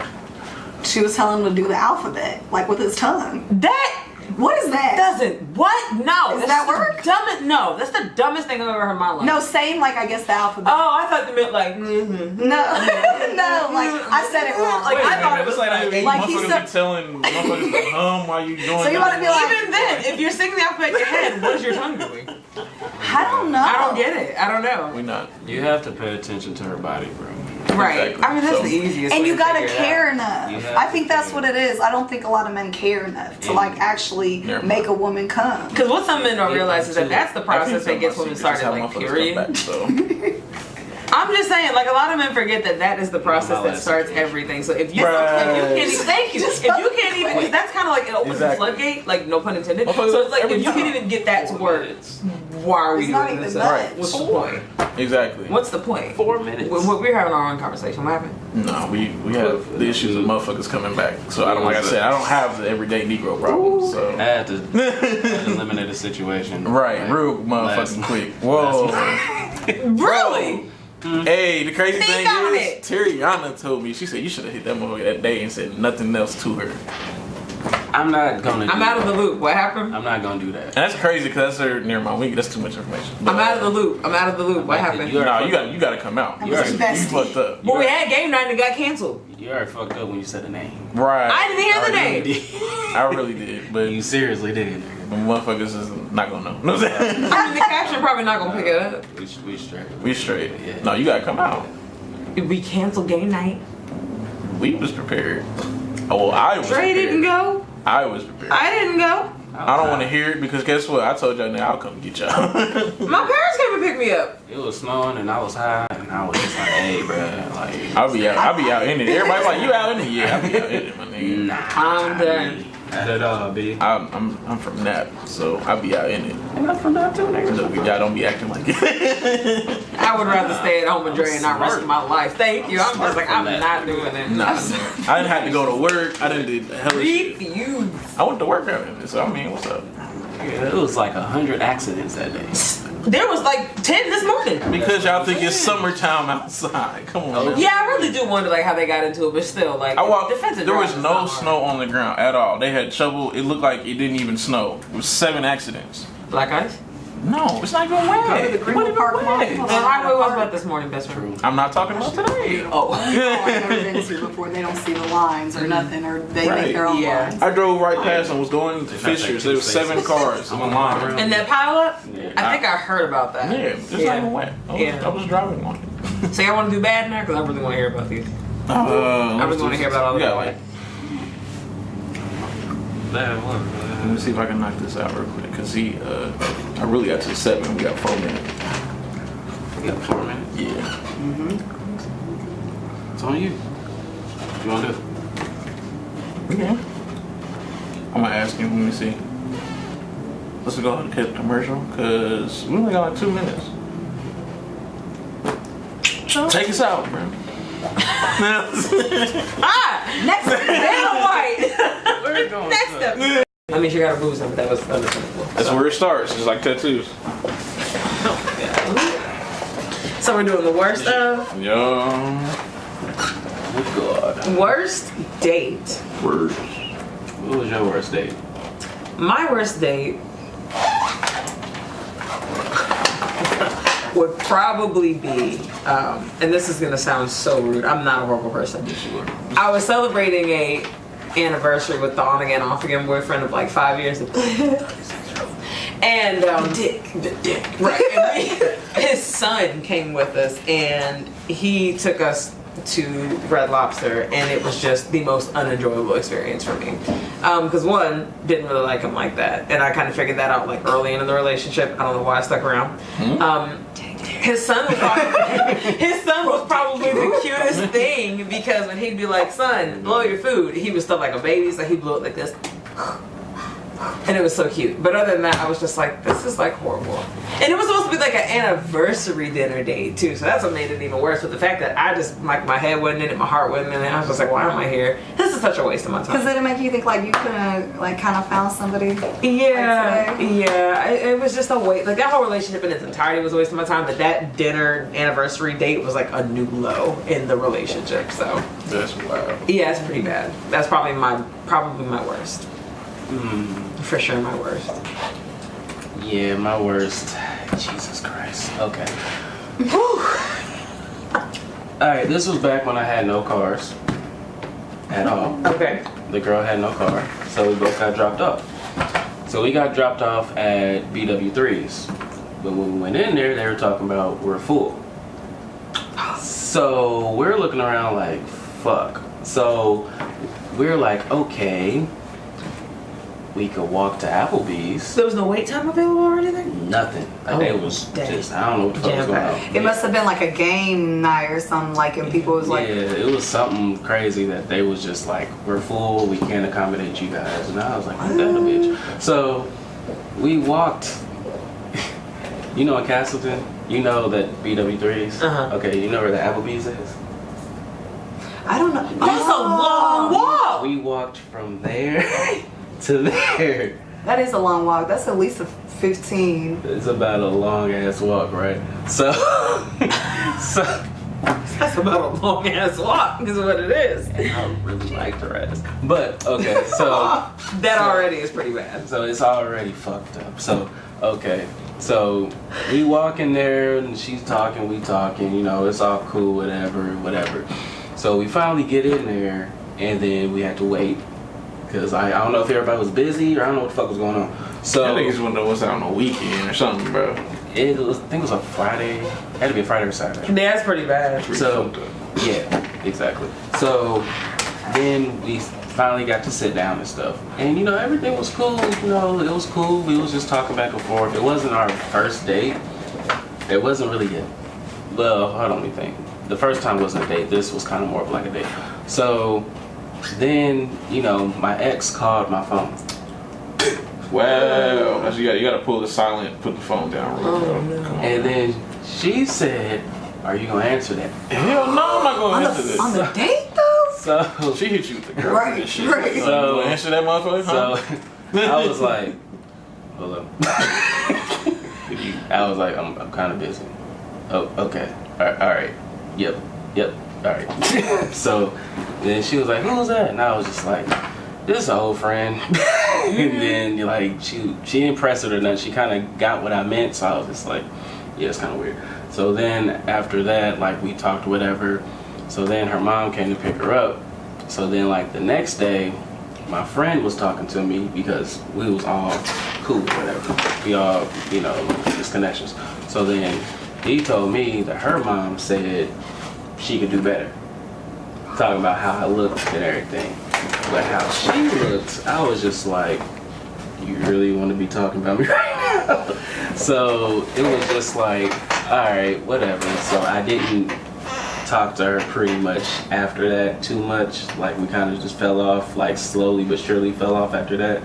she was telling him to do the alphabet like with his tongue. That What is that? doesn't. What? No. Does that's that the work? No, that's the dumbest thing I've ever heard in my life. No, same like I guess the alphabet. Oh, I thought you meant like. No, no, like I said it wrong. Like, I thought it was like he motherfuckers said- be telling motherfuckers to hum while you doing. So you want to be like, Even then, if you're singing the alphabet in your head, what is your tongue doing? I don't know. I don't get it. I don't know. We not. You have to pay attention to her body, bro. Right. Exactly. I mean, that's So- the easiest. And way you to gotta figure it care out. enough. You have I to think that's care. what it is. I don't think a lot of men care enough to like actually Never make a woman come. Because what some men don't realize is that that's the I process think that gets some women of my started, like, secrets is how period. motherfuckers come back, so. I'm just saying, like, a lot of men forget that is the process that starts everything. So if you can't even, thank you. If you can't even, because that's kind of like it opens the floodgate, like no pun intended. So it's like if you can't even get that to work, why are we doing this? Right. What's the point? Exactly. What's the point? 4 minutes. We're having our own conversation. What happened? No, we have the issues of motherfuckers coming back. So I don't, like I said, I don't have the everyday Negro problem. So I had to eliminate a situation. right, real motherfucking quick. Whoa. Really? Hey, the crazy Think thing on is, it. Terriana told me, she said you should have hit that motherfucker that day and said nothing else to her. I'm not gonna. I'm out of the loop. What happened? I'm not gonna do that. And that's crazy because that's her near my week. That's too much information. But, I'm out of the loop. I'm out of the loop. What happened? You no, you got to come out. I'm You just bestie. fucked up. Well, we had game night and it got canceled. You already fucked up when you said the name. Right. I didn't hear the name. I really did, but You seriously did. the motherfuckers is not gonna know. Know what I'm saying? I mean, the caption probably not gonna pick it up. We straight. We straight. Yeah. No, you gotta come out. We canceled game night. We was prepared. Oh, well, I was Dre prepared. didn't go. I was prepared. I didn't go. I don't want to hear it because guess what? I told y'all, I'll come get y'all. My parents came and picked me up. It was snowing and I was high and I was just like, hey, bruh, like. I'll be out in it. Everybody's like, you out in it? Yeah, I'll be out in it, my nigga. Nah. I'm done. Not at all, B. I'm from Nap, so I'll be out in it. And I'm from that too, nigga. So y'all don't be acting like it. I would rather stay at home and Dre and not risk my life. Thank you. I'm just like, I'm Smart not from doing it. Nah, I didn't have to go to work. I didn't do the hell of shit. Refuse. I went to work out in it, so I mean, what's up? Yeah, it was like 100 accidents that day. There was like 10 this morning. Because y'all think it's summertime outside. Come on, man. Yeah, I really do wonder like how they got into it, but still, like, I walked. defensive There was drive is no not hard. snow on the ground at all. They had shovel. It looked like it didn't even snow. It was 7 accidents. Black ice. No, it's not even Go to wet. the It Greenwood wasn't Park even Mall. wet. The highway was wet this morning, best friend. I'm not talking about today. Oh. I've never been to before. They don't see the lines or nothing, or they Right. make their own Yeah. lines. I drove right past and was going to It's not Fisher's. like There was two 7 spaces. cars in the line. And that pile up? Yeah. I think I heard about that. Yeah, it's not even wet. I was driving one. So y'all want to do bad now? Because I really want to hear about these. I really wanna hear about all of Yeah, that. like. Let me see if I can knock this out real quick, cause I really got to 7. We got 4 minutes. You got 4 minutes. Yeah. It's on you. What you want to do? Okay. I'm gonna ask him. Let me see. Let's go ahead and cut the commercial, cause we only got like 2 minutes. Take us out, bro. Next up, Vanna White. We're going Next up. I mean, she got her boobs up, but that was understandable. That's where it starts. It's like tattoos. So we're doing the worst of Yeah. Oh, God. worst date. Word. What was your worst date? My worst date would probably be, and this is gonna sound so rude. I'm not a horrible person. I was celebrating a anniversary with the on again, off again boyfriend of like 5 years. And the dick, right? And his son came with us, and he took us to Red Lobster, and it was just the most unenjoyable experience for me. Because one, didn't really like him like that, and I kind of figured that out like early into the relationship. I don't know why I stuck around. His son was probably the cutest thing, because when he'd be like, "Son, blow your food," he was still like a baby, so he blew it like this. And it was so cute. But other than that, I was just like, this is like horrible. And it was supposed to be like an anniversary dinner date too. So that's what made it even worse. With the fact that I just, like, my head wasn't in it, my heart wasn't in it. I was just like, why am I here? This is such a waste of my Because time. did it make you think like you could have like kind of found somebody? Yeah, like today? yeah. It was just a waste. Like, that whole relationship in its entirety was a waste of my time. But that dinner anniversary date was like a new low in the relationship. So That's wild. yeah, it's pretty bad. That's probably my worst. For sure, my worst. Yeah, my worst. Jesus Christ. Okay. Alright, this was back when I had no cars. At all. Okay. The girl had no car. So we both got dropped off. So we got dropped off at BW3's. But when we went in there, they were talking about we're full. So we're looking around like, fuck. So we're like, okay. we could walk to Applebee's. There was no wait time available or anything? Nothing. Like Oh, it was dang. just, I don't know what the fuck was going on. It must have been like a game night or something, like, and people was like, yeah, it was something crazy that they was just like, we're full, we can't accommodate you guys. And I was like, what that a bitch. So we walked, you know in Castleton, you know that BW3s? Uh-huh. Okay, you know where the Applebee's is? I don't know. That's a long walk. We walked from there to there. That is a long walk. That's at least a 15. It's about a long ass walk, right? So, so That's about a long ass walk, is what it is. I really liked her ass. But okay, so That already is pretty bad. so it's already fucked up. So okay, so we walk in there and she's talking, we talking. You know, it's all cool, whatever. So we finally get in there, and then we had to wait because I don't know if everybody was busy or I don't know what the fuck was going on. So I think it's one of those on a weekend or something, bro. it was, I think it was a Friday. It had to be a Friday or Saturday. That's pretty bad. So yeah, exactly. So then we finally got to sit down and stuff, and you know everything was cool. You know it was cool. We was just talking back and forth. It wasn't our first date. It wasn't really it. Well, hold on, let me think. The first time wasn't a date. This was kind of more of like a date. So then, you know, my ex called my phone. Wow, that's, you gotta pull the silent, put the phone down real quick. Oh, no. And then she said, are you going to answer that? Hell no, I'm not On gonna answer this. the date though? So, She hit you with the girl Right, and shit. right. You So- gonna answer that motherfucker? so I was like, hold up. I was like, I'm kind of busy. Oh, okay. All right. Yep. All right. So then she was like, who's that? And I was just like, this is an old friend. And then like she didn't press it or nothing. She kind of got what I meant. So I was just like, yeah, it's kind of weird. So then after that, like we talked whatever. So then her mom came to pick her up. So then like the next day, my friend was talking to me because we was all cool, whatever. We all, you know, just connections. So then he told me that her mom said she could do better. Talking about how I looked and everything. But how she looked, I was just like, you really want to be talking about me right now? So it was just like, all right, whatever. So I didn't talk to her pretty much after that too much. Like we kind of just fell off, like slowly but surely fell off after that.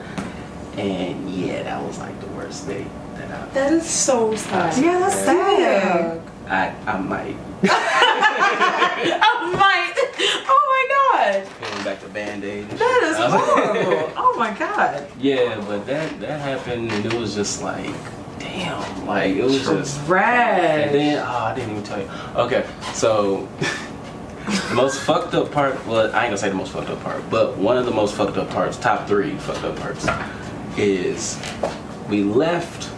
And yeah, that was like the worst date that I've. That is so sad. Yeah, that's sad. I might. I might. Oh my god. Going back to Band-Aid. That is horrible. Oh my god. Yeah, but that happened and it was just like, damn, like it was just. Trash. And then, I didn't even tell you. Okay, so the most fucked up part, well, I ain't gonna say the most fucked up part, but one of the most fucked up parts, top 3 fucked up parts, is we left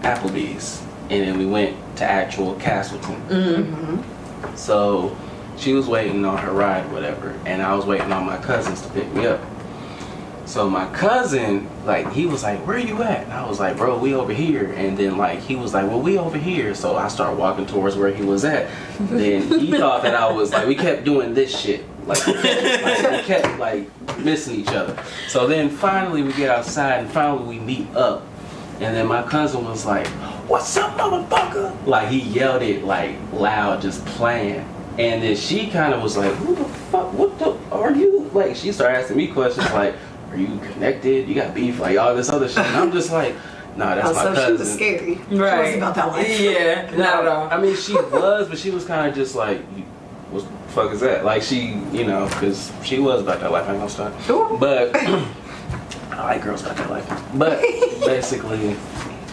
Applebee's and then we went to actual Castleton. Mm-hmm. So she was waiting on her ride, whatever, and I was waiting on my cousins to pick me up. So my cousin, like, he was like, where you at? And I was like, bro, we over here. And then, like, he was like, well, we over here. So I started walking towards where he was at. Then he thought that I was, like, we kept doing this shit. Like we kept, like, missing each other. So then finally we get outside and finally we meet up. And then my cousin was like, what's up, motherfucker? Like, he yelled it, like, loud, just playing. And then she kind of was like, who the fuck, what the, are you? Like, she started asking me questions like, are you connected? You got beef? Like, all this other shit. And I'm just like, nah, that's my So cousin. she was scary. She Right. wasn't about that life. Yeah, not at all. I mean, she was, but she was kind of just like, what the fuck is that? Like, she, you know, because she was about that life. I ain't gonna start. Sure. But I like girls about that life. But basically,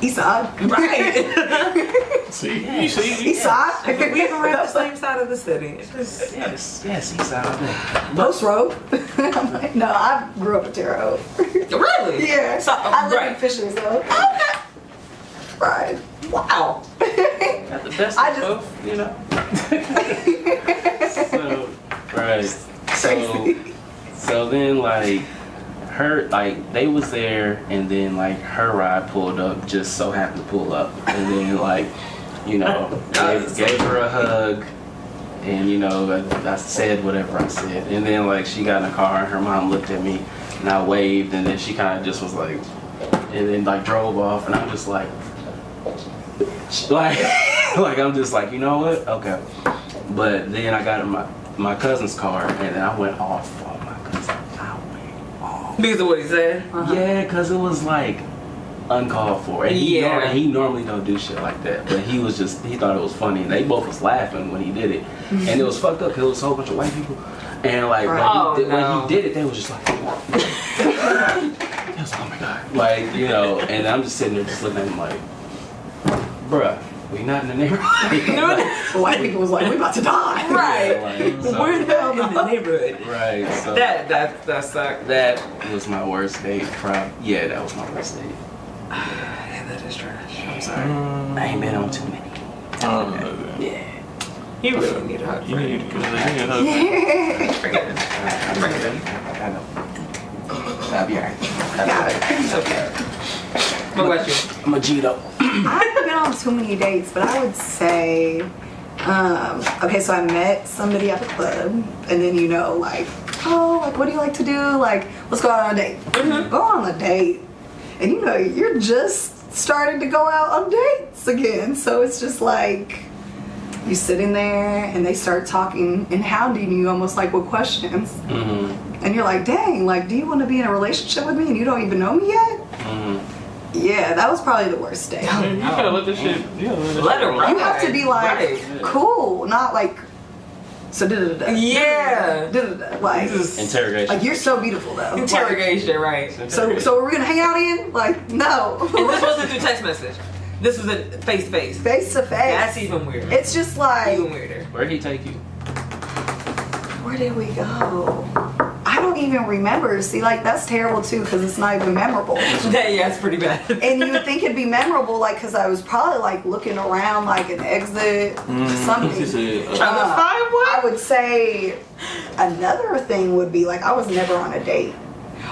Eastside. Right. See, you see, Eastside. We even around the same side of the city. It's just, yes, he's out there. Post Road. I'm like, no, I grew up in Terre Haute. really? Yeah. So, I live in right. Fisher, so. Okay. Right. Wow. Got the best I of just- both, you know. So, right. So then, like, her, like, they was there, and then, like, her ride pulled up, just so happened to pull up, and then, like, you know, gave her a hug, and, you know, I said whatever I said, and then, like, she got in the car, and her mom looked at me, And I waved, and then she kind of just was like, and then like drove off, and I'm just like I'm just like, you know what? Okay. But then I got in my cousin's car, and then I went off on my cousin. I went off. Because of what he said? Yeah, because it was like uncalled for. And he normally don't do shit like that. But he thought it was funny. And they both was laughing when he did it. And it was fucked up because it was a whole bunch of white people. And like when he did it, they was just like, they was like, oh my God. Like, you know, and I'm just sitting there just looking at him like, bruh, we not in the neighborhood. White people was like, we about to die. Right. Like, so, We're the hell in the neighborhood. Right. So That sucked. that was my worst date. Yeah, that was my worst date. Yeah, that is trash. I'm sorry. I ain't been on too many. Yeah. You really need a hug. You need to hug. Forget it. I know. I'll be alright. It's okay. What about you? I'm a Gito. I haven't been on too many dates, but I would say, okay, so I met somebody at the club, and then like, oh, like, what do you like to do? Like, let's go out on a date. Go on a date, and you're just starting to go out on dates again, so it's just like, you sitting there, and they start talking and hounding you almost like with questions, and you're like, dang, like, do you want to be in a relationship with me, and you don't even know me yet? Yeah, that was probably the worst date. You gotta let this shit. Let it ride. You have to be like, Right. cool, not like, so da-da-da-da. Yeah. Da-da-da. Like, Interrogation. like, you're so beautiful though. Interrogation, right. Like, so we're gonna hang out again? Like, no. And this wasn't through text message. This was a face to face. Face to face. That's even weirder. It's just like, Even weirder. Where'd he take you? where did we go? I don't even remember. See, like, that's terrible too, because it's not even memorable. Yeah, it's pretty bad. And you would think it'd be memorable, like, because I was probably like looking around, like an exit, something. Trying to find one? I would say another thing would be like, I was never on a date.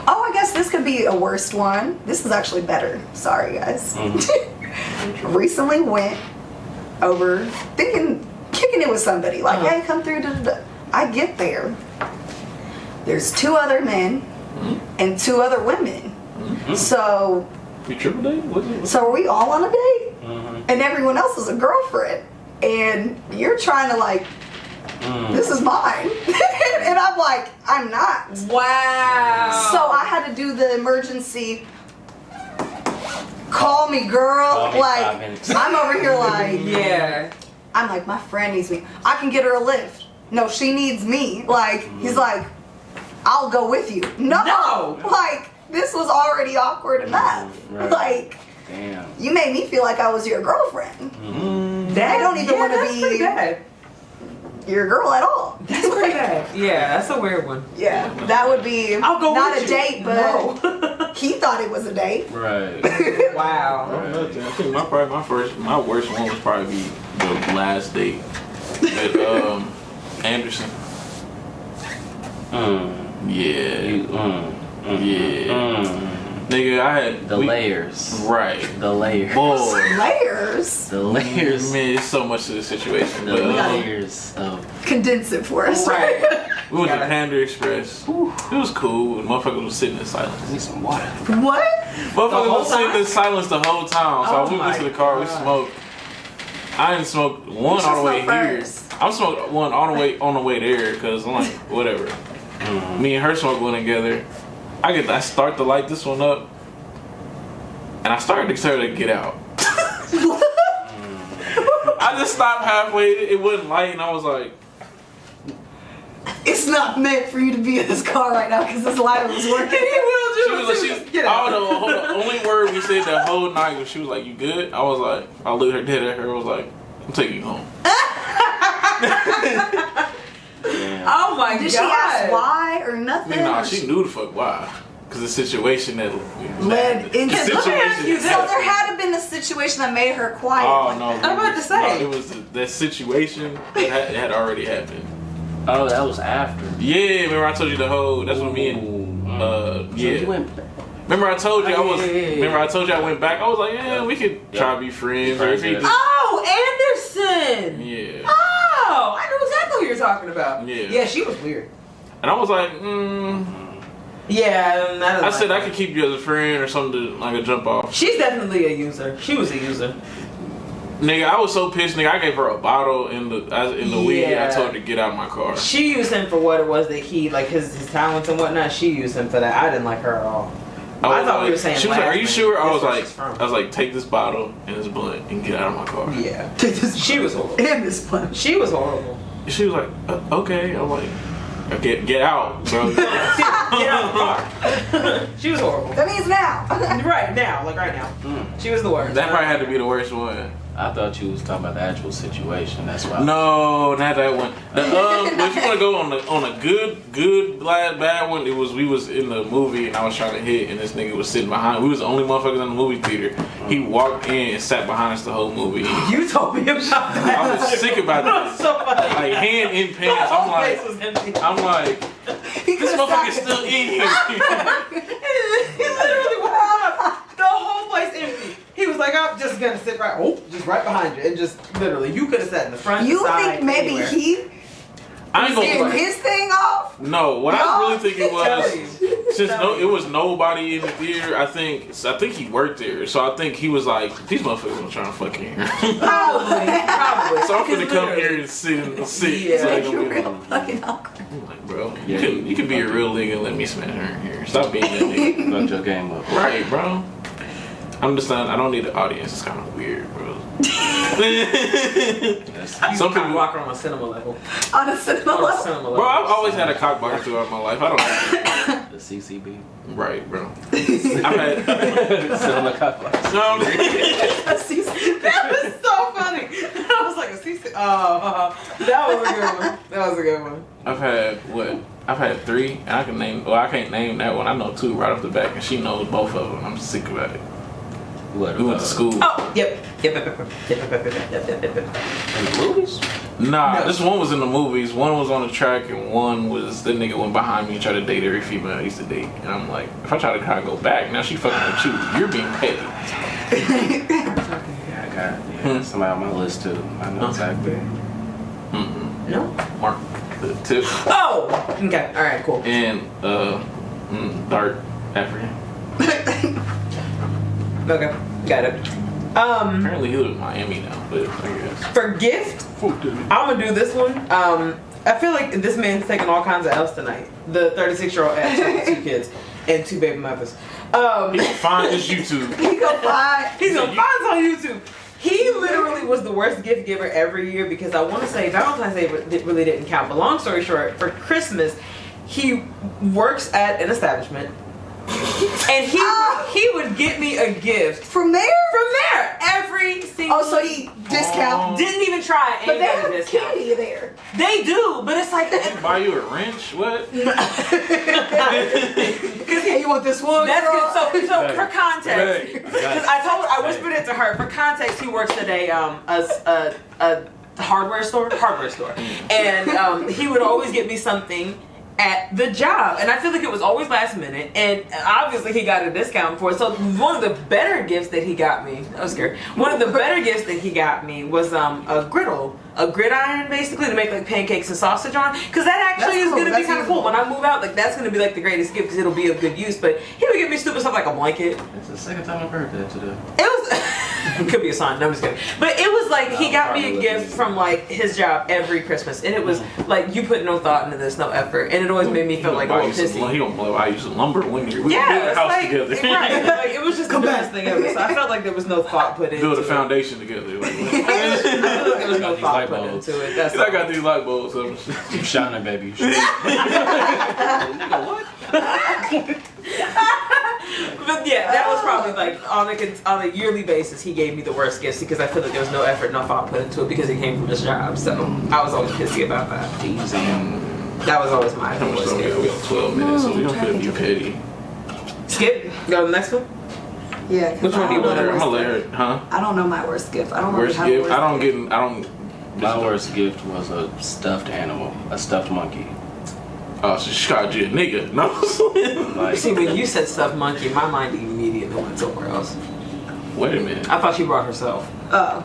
Oh, I guess this could be a worst one. This is actually better. Sorry, guys. Recently went over kicking it with somebody. Like, hey, come through. Da, da, da. I get there. There's 2 other men and 2 other women. So, You triple date? What's it? so are we all on a date? And everyone else is a girlfriend. And you're trying to like, this is mine. And I'm like, I'm not. Wow. So I had to do the emergency, call me girl. Call me 5 like, minutes. I'm over here like, Yeah. I'm like, my friend needs me. I can get her a lift. No, she needs me. Like, he's like, I'll go with you. No. Like, this was already awkward enough. Right. Like, Damn. you made me feel like I was your girlfriend. I don't even want to That's pretty be bad. your girl at all. That's pretty bad. Yeah, that's a weird one. Yeah, that would be I'll go not with a you. date, but No. he thought it was a date. Right. Wow. I think my worst one would probably be the last date at Anderson. Yeah. Yeah. Nigga, I had The layers. Right. The layers. Boy. Layers. The layers. Man, it's so much to the situation. The But layers of. Condense it for us. Right. we went to Panda Express. It was cool. The motherfuckers was sitting in silence. I need some water. What? Motherfuckers whole was sitting time? in silence the whole time. So Oh I went my into the car, we God. smoked. I didn't smoke one should on the way smoke here. first. I'm smoked one on the way there because I'm like, whatever. Me and her smoke one together. I start to light this one up, and I started to tell her to get out. I just stopped halfway. It wasn't light, and I was like, It's not meant for you to be in this car right now because this lighter was working. she was like, I don't know. The only word we said the whole night was she was like, "You good?" I was like, I looked her dead at her. I was like, "I'm taking you home." Oh my Did god. she ask why or nothing? Nah, Or she knew the fuck why. Because the situation that led into. the Let me ask situation. you, so there had to been a situation that made her quiet. Oh like no! that. I'm about to say. no, it was that situation that had already happened. Oh, that was after. Yeah, remember I told you the whole. That's what me and So yeah. you went back. Remember I told you I was. Yeah. Remember I told you I went back. I was like, yeah, we could try to be friends. Or if he Friends, just, Oh, Anderson. yeah. Oh, I know exactly what you're talking about. Yeah. Yeah, she was weird. And I was like, Yeah, I said I could keep you as a friend or something like a jump off. She's definitely a user. She was a user. Nigga, I was so pissed, nigga. I gave her a bottle in the weed. And I told her to get out of my car. She used him for what it was that he, like his talents and whatnot. She used him for that. I didn't like her at all. I thought we were saying. She was like, "Are you sure?" I was like, like, "Take this bottle and this blunt and get out of my car." Yeah. She was horrible. And this blunt. She was horrible. She was like, "Okay." I'm like, "Get out, bro." Get out of the car. She was horrible. That means now. Right now. She was the worst. That probably had to be the worst one. I thought you was talking about the actual situation. That's why. No, not that one. But if you want to go on a good bad one, we was in the movie and I was trying to hit and this nigga was sitting behind. We was the only motherfuckers in the movie theater. He walked in and sat behind us the whole movie. You told me about that. I was sick about that. So funny. Like hand in pants. I'm like, this motherfucker's still in here. He literally walked up. The whole place empty. He was like, I'm just gonna sit just right behind you, and just literally, you could have sat in the front. You side, think maybe anywhere. he I ain't gonna getting lie. his thing off? No, what I really think it was, since Tell it was nobody in the theater, I think he worked there. So I think he was like, these motherfuckers gonna try to fuck in here. Probably. So I'm gonna come here and sit in the seat. Yeah. So they You gonna be real like, fucking awkward. I'm like, bro, you can be a real nigga and let me smash her in here. Stop being that nigga. Fucked your game up. Right, bro. I'm just not, I don't need an audience. It's kind of weird, bro. Some people walk around on a cinema level. On a cinema level? Bro, I've always had a cock blocker throughout my life. I don't know. The CCB. Right, bro. I've had Cinema cock blocker. no. That was so funny. I was like, a CC. That was a good one. I've had 3, and I can name. Well, I can't name that one. I know 2 right off the back, and she knows both of them. I'm sick about it. What? We went to school. Oh, yep. In the movies? Nah, No. this one was in the movies. One was on the track, and one was the nigga went behind me and tried to date every female I used to date. And I'm like, if I try to kind of go back, now she fucking with you. You're being petty. Yeah, I got somebody on my list too. I know exactly. No. Mark the tip Oh. Okay. All right. Cool. and dark African. Okay. Got it. Apparently he lives in Miami now, but I guess. For gift, I'm gonna do this one. I feel like this man's taking all kinds of L's tonight. The 36-year-old ex with 2 kids and 2 baby mothers. He can find his YouTube. He gonna fly. He's gonna find us on YouTube. He literally was the worst gift giver every year because I want to say Valentine's Day really didn't count. But long story short, for Christmas, he works at an establishment, and he would get me a gift From there? every single. Oh, so he discount. didn't even try. But Ain't they got a have discount. candy there. They do, but it's like Buy you a wrench? What? Hey, you want this one? that's girl? good. So for context, Right. because I whispered it to her. For context, he works at a hardware store, and he would always get me something at the job, and I feel like it was always last minute, and obviously he got a discount for it. So one of the better gifts that he got me, I was scared. One of the better gifts that he got me was a gridiron, basically, to make like pancakes and sausage on, because that actually That's is cool. gonna be That's kind of cool. useful. When I move out, like that's gonna be like the greatest gift because it'll be of good use. But he would give me stupid stuff like a blanket. It's the second time I've heard that today. It was. Could be a sign. No, I'm just kidding. But it was like he got me a gift from like his job every Christmas, and it was like you put no thought into this, no effort, and it always made me feel like a little pissy. He gonna buy you some lumber when you Yeah, build a it's house like, together. right, like it was just the best thing ever. So I felt like there was no thought put into Build a it. foundation together. Like, I felt like there was no These thought light put bulbs. into it. That's I got these light bulbs. Keep shining, baby. But yeah, that was probably like on a yearly basis, he gave me the worst gifts because I feel like there was no effort, no thought put into it because it came from his job. So I was always pissy about that. Easy. That was always my How much worst time we got? We gift. got 12 minutes, so we don't feel you petty. Skip. Go to the next one. Yeah. 'cause Which one do you I don't want? know I'm my gonna let worst her, huh? gift. I don't know my worst gift. I don't really Worst have a gift? worst I don't gift. My worst gift was a stuffed animal, a stuffed monkey. Oh, so she called you a nigga. No. Like, See, when you said stuffed monkey, my mind immediately went somewhere else. Wait a minute. I thought she brought herself. Oh.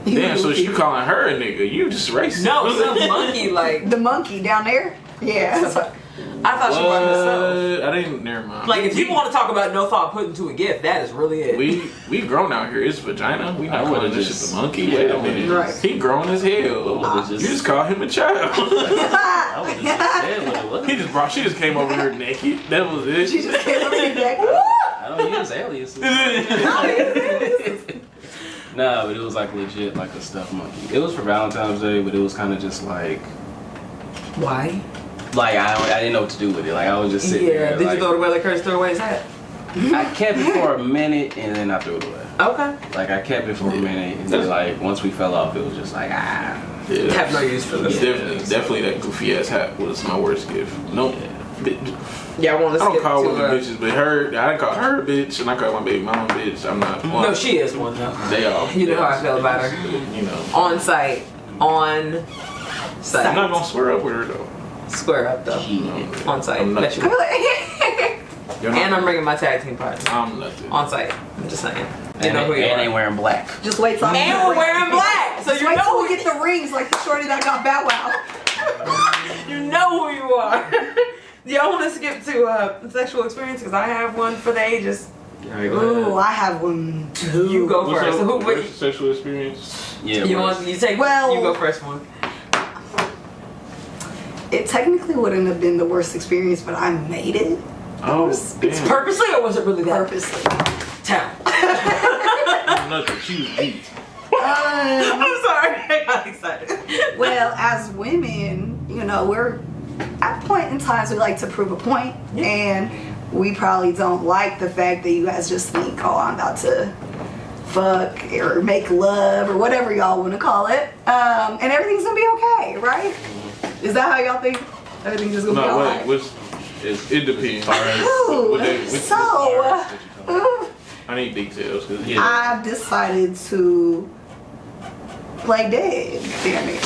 Damn, so you calling her a nigga. You just racist. No, stuffed monkey, like. The monkey down there? Yeah. I thought she brought herself. I didn't. Never mind. Like, if people want to talk about no thought put into a gift, that is really it. We grown out here. It's vagina. We not I calling would've this just- shit the monkey. yeah, Wait I a would've minute. just- He grown as hell. would've You just call him a child. I would just said what it was. He just brought. She just came over here naked. That was it. She just came up and like, I don't use aliases. Nah, but it was like legit, like a stuffed monkey. It was for Valentine's Day, but it was kind of just like Why? I didn't know what to do with it. Like I was just sitting there. Did like, you throw it away like Curtis threw away his hat? I kept it for a minute and then I threw it away. Okay. Like I kept it for a minute and then like once we fell off, it was just like Yeah, Have no use for this. definitely that goofy ass hat was my worst gift. Nope. Yeah, I want I to don't skip call to women bitches, but I didn't call her a bitch, and I call my baby mama a bitch. I'm not. No, she is one though. They all. You know how I feel about her. You know. On site. On I'm site. not gonna swear up with her though. Square up though. yeah. On site. I'm not- Bet you I'm will. like, You're not- And I'm bringing my tag team partner. I'm nothing. On site. I'm just saying. You And know who you they are. wearing black. just wait till And we're wearing black. So Just you wait till know we get the rings like the shorty that got Bow Wow. you know who you are. Y'all want to skip to sexual experience? Because I have one for the ages. Alright, go Ooh, ahead. I have one too. You go What's first. up? Who, Worst sexual experience? Yeah, you worse. want you take Well- you go first one. It technically wouldn't have been the worst experience, but I made it Oh, It's damn. Purposely or was it really that? purposely. Tell. Nothing. She was beat. I'm sorry. I got excited. Well, as women, you know, we're at point in times we like to prove a point, and we probably don't like the fact that you guys just think, oh, I'm about to fuck or make love or whatever y'all want to call it, and everything's gonna be okay, right? Is that how y'all think? Everything's just gonna be No, alright? wait. It depends. Ooh, so I need details because I've decided to play dead. Damn it.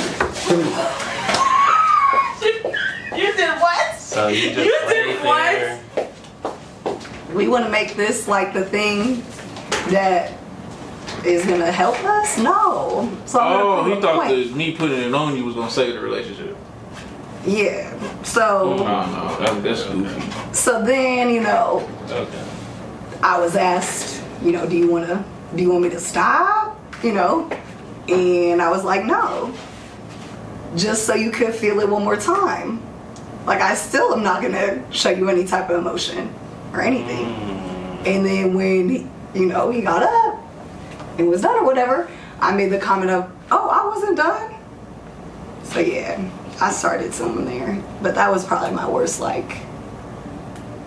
You did what? So you just You laid did what? there. We want to make this like the thing that is gonna help us? No. So I'm gonna oh, prove he a thought point. that me putting it on you was gonna save the relationship. Yeah. So No, that's goofy. so then, you know, Okay. I was asked, you know, do you want me to stop? You know? And I was like, no. Just so you could feel it one more time. Like, I still am not gonna show you any type of emotion or anything. And then when, you know, he got up and was done or whatever, I made the comment of, oh, I wasn't done. So yeah, I started something there. But that was probably my worst, like,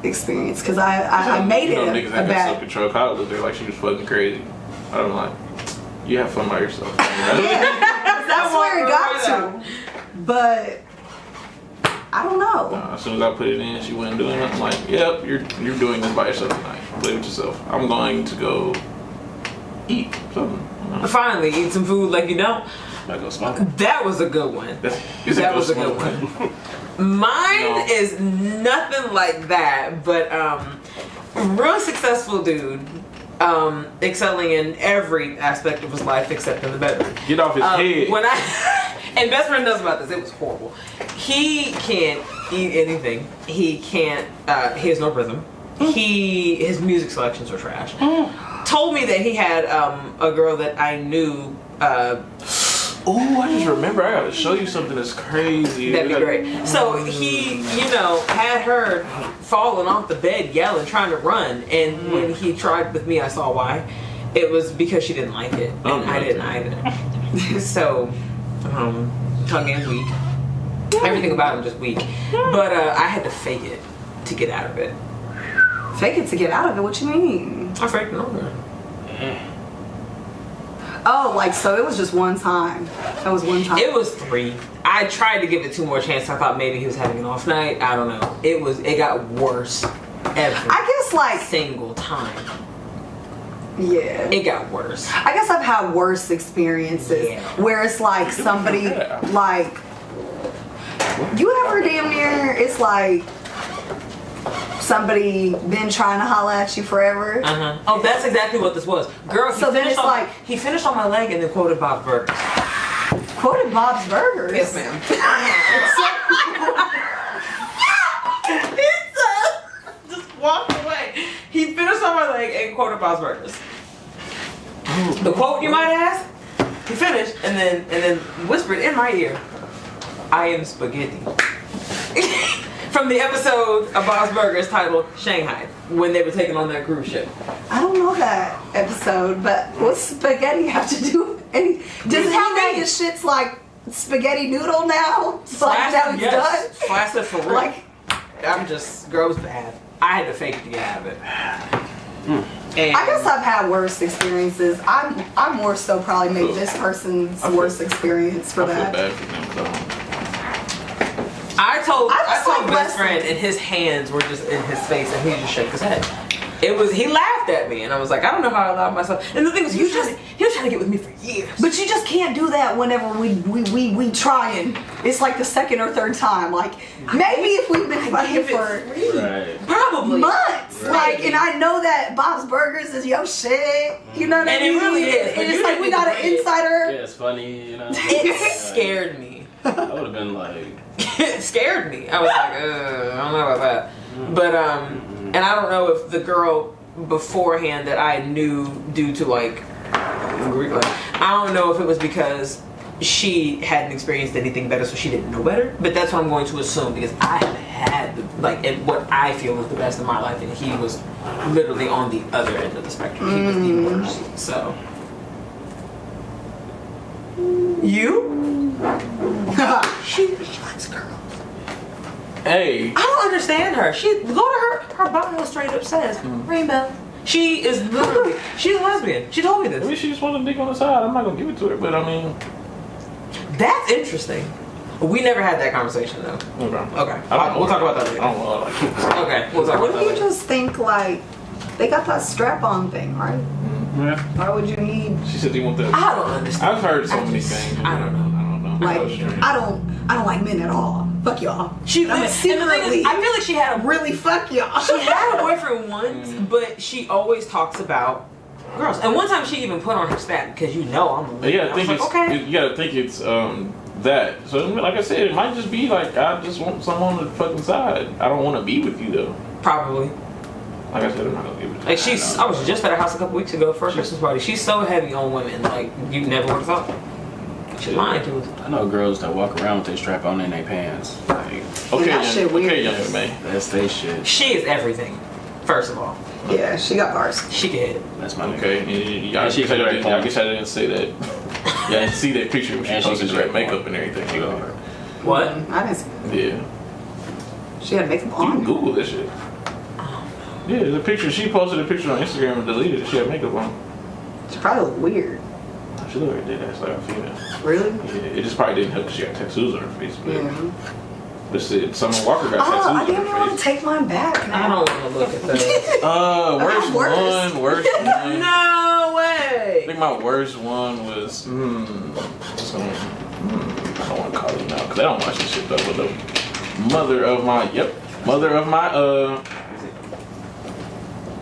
experience. Because I made you it know, a niggas that got bad... self-control. Kyle looked there like she was fucking crazy. I don't like. You have fun by yourself. That's where it got to. But I don't know. As soon as I put it in, she wasn't doing it. I'm like, yep, you're doing this by yourself tonight. Play with yourself. I'm going to go eat something. Finally, eat some food like you don't. I go smoke. That was a good one. That was a good one. Mine No. is nothing like that, but real successful dude, excelling in every aspect of his life except in the bedroom. Get off his head. When I and best friend knows about this. It was horrible. He can't eat anything. He can't. He has no rhythm. His music selections are trash. Told me that he had a girl that I knew. Oh, I just remember. I gotta show you something that's crazy. That'd be great. So he, you know, had her falling off the bed, yelling, trying to run. And when he tried with me, I saw why. It was because she didn't like it, and I didn't either. So, tongue game's weak. Everything about him just weak. But I had to fake it to get out of it. Fake it to get out of it? What you mean? I faked it over. Oh, like, so it was just one time. That was one time. It was 3. I tried to give it 2 more chances. I thought maybe he was having an off night. I don't know. It got worse every I guess, like, single time. yeah. It got worse. I guess I've had worse experiences Yeah. where it's like somebody, like, you ever damn near, it's like somebody been trying to holler at you forever. Oh, that's exactly what this was. Girl, So then it's like- he finished on my leg and then quoted Bob Burgers. Quoted Bob's Burgers. Yes, ma'am. walked away. He finished on my leg and quoted Bob's Burgers. The quote, you might ask? He finished and then whispered in my ear, "I am spaghetti." From the episode of Bob's Burgers titled Shanghai, when they were taking on that cruise ship. I don't know that episode, but what's spaghetti have to do with any? Does he make his shits like spaghetti noodle now? It's like now he's done? Flaccid for real. Like, I'm just, girl, it was bad. I had to fake it to get out of it. And I guess I've had worse experiences. I more so probably made this person's worst experience for I feel that. bad for them though. I told like best friend, and his hands were just in his face, and he just shook his head. He laughed at me, and I was like, I don't know how I allowed myself. And the thing was, he was trying to get with me for years. But you just can't do that whenever we try and it's like the second or third time. Like maybe if we've been fucking for Right. probably months, like, and I know that Bob's Burgers is your shit. You know what I And it mean? really is, but And you it's like didn't we got an get it. insider. Yeah, it's funny, you know. It scared me. I would have been like, It scared me. I was like, I don't know about that. But and I don't know if the girl beforehand that I knew due to like Greek life, I don't know if it was because she hadn't experienced anything better, so she didn't know better. But that's what I'm going to assume, because I have had like and what I feel is the best of my life, and he was literally on the other end of the spectrum. He was the worst. So you, she likes girls. Hey. I don't understand her. She go to her bio straight up says rainbow. She is literally she's a lesbian. She told me I this. mean, she just wanted a dick on the side. I'm not gonna give it to her, but I mean, That's interesting. We never had that conversation though. okay. Okay. I don't know. We'll talk about that I later. don't know. Like, Okay, we'll talk What about if that you later. just think like they got that strap-on thing, right? yeah. Why would you need She said you want that. I don't understand. I've heard so I many just- things. I don't know. I don't know. like I don't like men at all. Fuck y'all. She I'm and the thing secretly is, I feel like she had a really fuck y'all. She had a boyfriend once, but she always talks about girls. And one time she even put on her stat, because you know I'm a But you gotta I think was it's like, okay. you gotta think it's that. So like I said, it might just be like I just want someone on the fucking side. I don't want to be with you though. Probably. Like I said, I'm not gonna give it. Like I was just at her house a couple weeks ago for a Christmas party. She's so heavy on women, like you never would have thought. She's lying to us. I know girls that walk around with their strap on in their pants. Like, Okay, that shit weird. okay, young man. that's they shit. She is everything. First of all, Yeah, she got bars. she can hit it. That's my Okay, nigga. I she guess I can didn't- rap I guess I didn't say that. Yeah, I didn't see that picture when she And she posted can her rap makeup porn. and everything. She go Yeah. hard. What? I didn't see. Yeah. She had makeup You can on. Google this shit. Yeah, the picture. She posted a picture on Instagram and deleted it. She had makeup on. She probably looked weird. She looked like a dead ass like a female. Really? Yeah, it just probably didn't help because she got tattoos on her face. But Yeah. but shit, Summer Walker got Oh, I tattoos on didn't her want to face. take mine back now. I don't want to look at that. Worst worse. one. Worst one. No I way. think my worst one was. I don't want to call it now because I don't watch this shit though. But the mother of my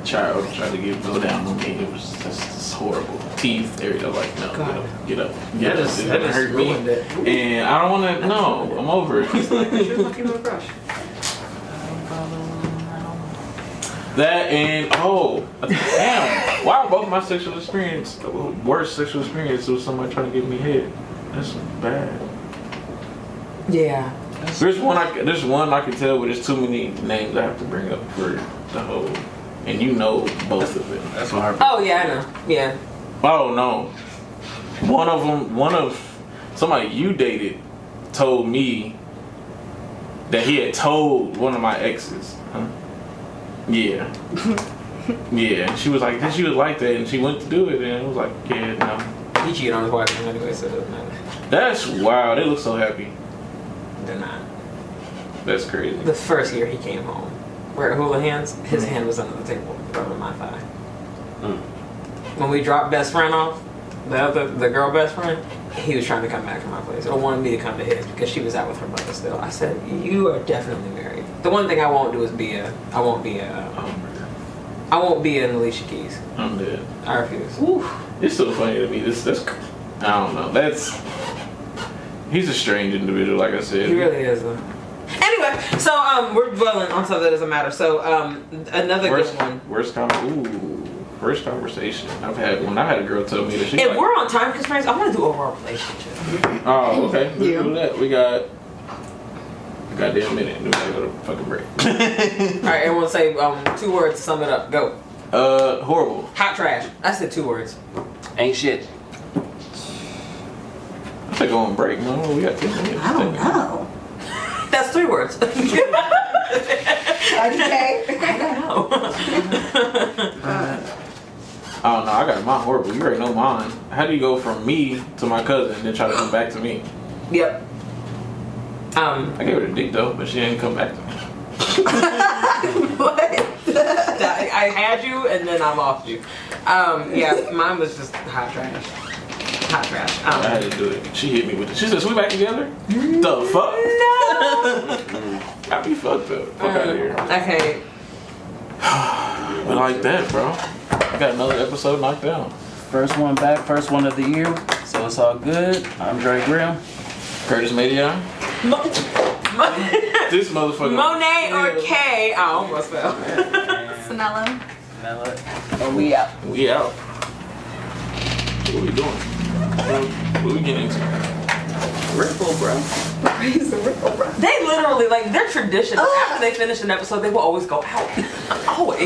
child tried to go down on me. It was just horrible. Teeth, everything. Like no, God. get up. That It just hurt me. ruined it. And I don't want to. No, I'm over it. She's my female crush. That and damn! Why are both my sexual experience worst sexual experience was somebody trying to give me head? That's bad. Yeah. There's one I can tell, but there's too many names I have to bring up for the whole, and you know both of them. That's what her. Oh yeah, I know. Yeah. Oh no, one of somebody you dated told me that he had told one of my exes. Huh? Yeah. Yeah, she was like that, and she went to do it, and it was like, yeah, no. He cheated on his wife anyway, so it doesn't matter. That's wild. They look so happy. They're not. That's crazy. The first year he came home, we're at hula hands, his hand was under the table, rubbing my thigh. Mm. When we dropped best friend off, the girl best friend, he was trying to come back to my place, or wanted me to come to his because she was out with her mother still. I said, "You are definitely married." The one thing I won't do is I won't be an Alicia Keys. I'm dead. I refuse. It's so funny to me. I don't know. He's a strange individual, like I said. He really is though. Anyway, So we're dwelling on something that doesn't matter. So another good one. Worst conversation I've had when I had a girl tell me that she. If we're on time constraints, I want to do overall relationship. Oh, okay. Let's do that. We got a goddamn minute. We gotta go to fucking break. All right, everyone say 2 words to sum it up. Go. Horrible. Hot trash. I said 2 words. Ain't shit. I think go on break, man. We got 10 minutes. I don't know. That's 3 words. Okay. I don't know. I don't know. I got mine horrible. You already know mine. How do you go from me to my cousin and then try to come back to me? Yep. I gave her the dick though, but she didn't come back to me. What? I had you and then I lost you. Yeah, mine was just hot trash. Hot trash. I had to do it. She hit me with it. She said, "So we back together?" The fuck? No. I be fucked up. Fuck out of here. Okay. But like that, bro. I got another episode knocked down. First one back, first one of the year, so it's all good. I'm Dre Grimm. Curtis Medion. This motherfucker. Monet or K? I almost fell. Nela. Nela. We out. We out. What we doing? What we getting into? Ripple, bro. They literally, like, their tradition, after they finish an episode, they will always go out. Always.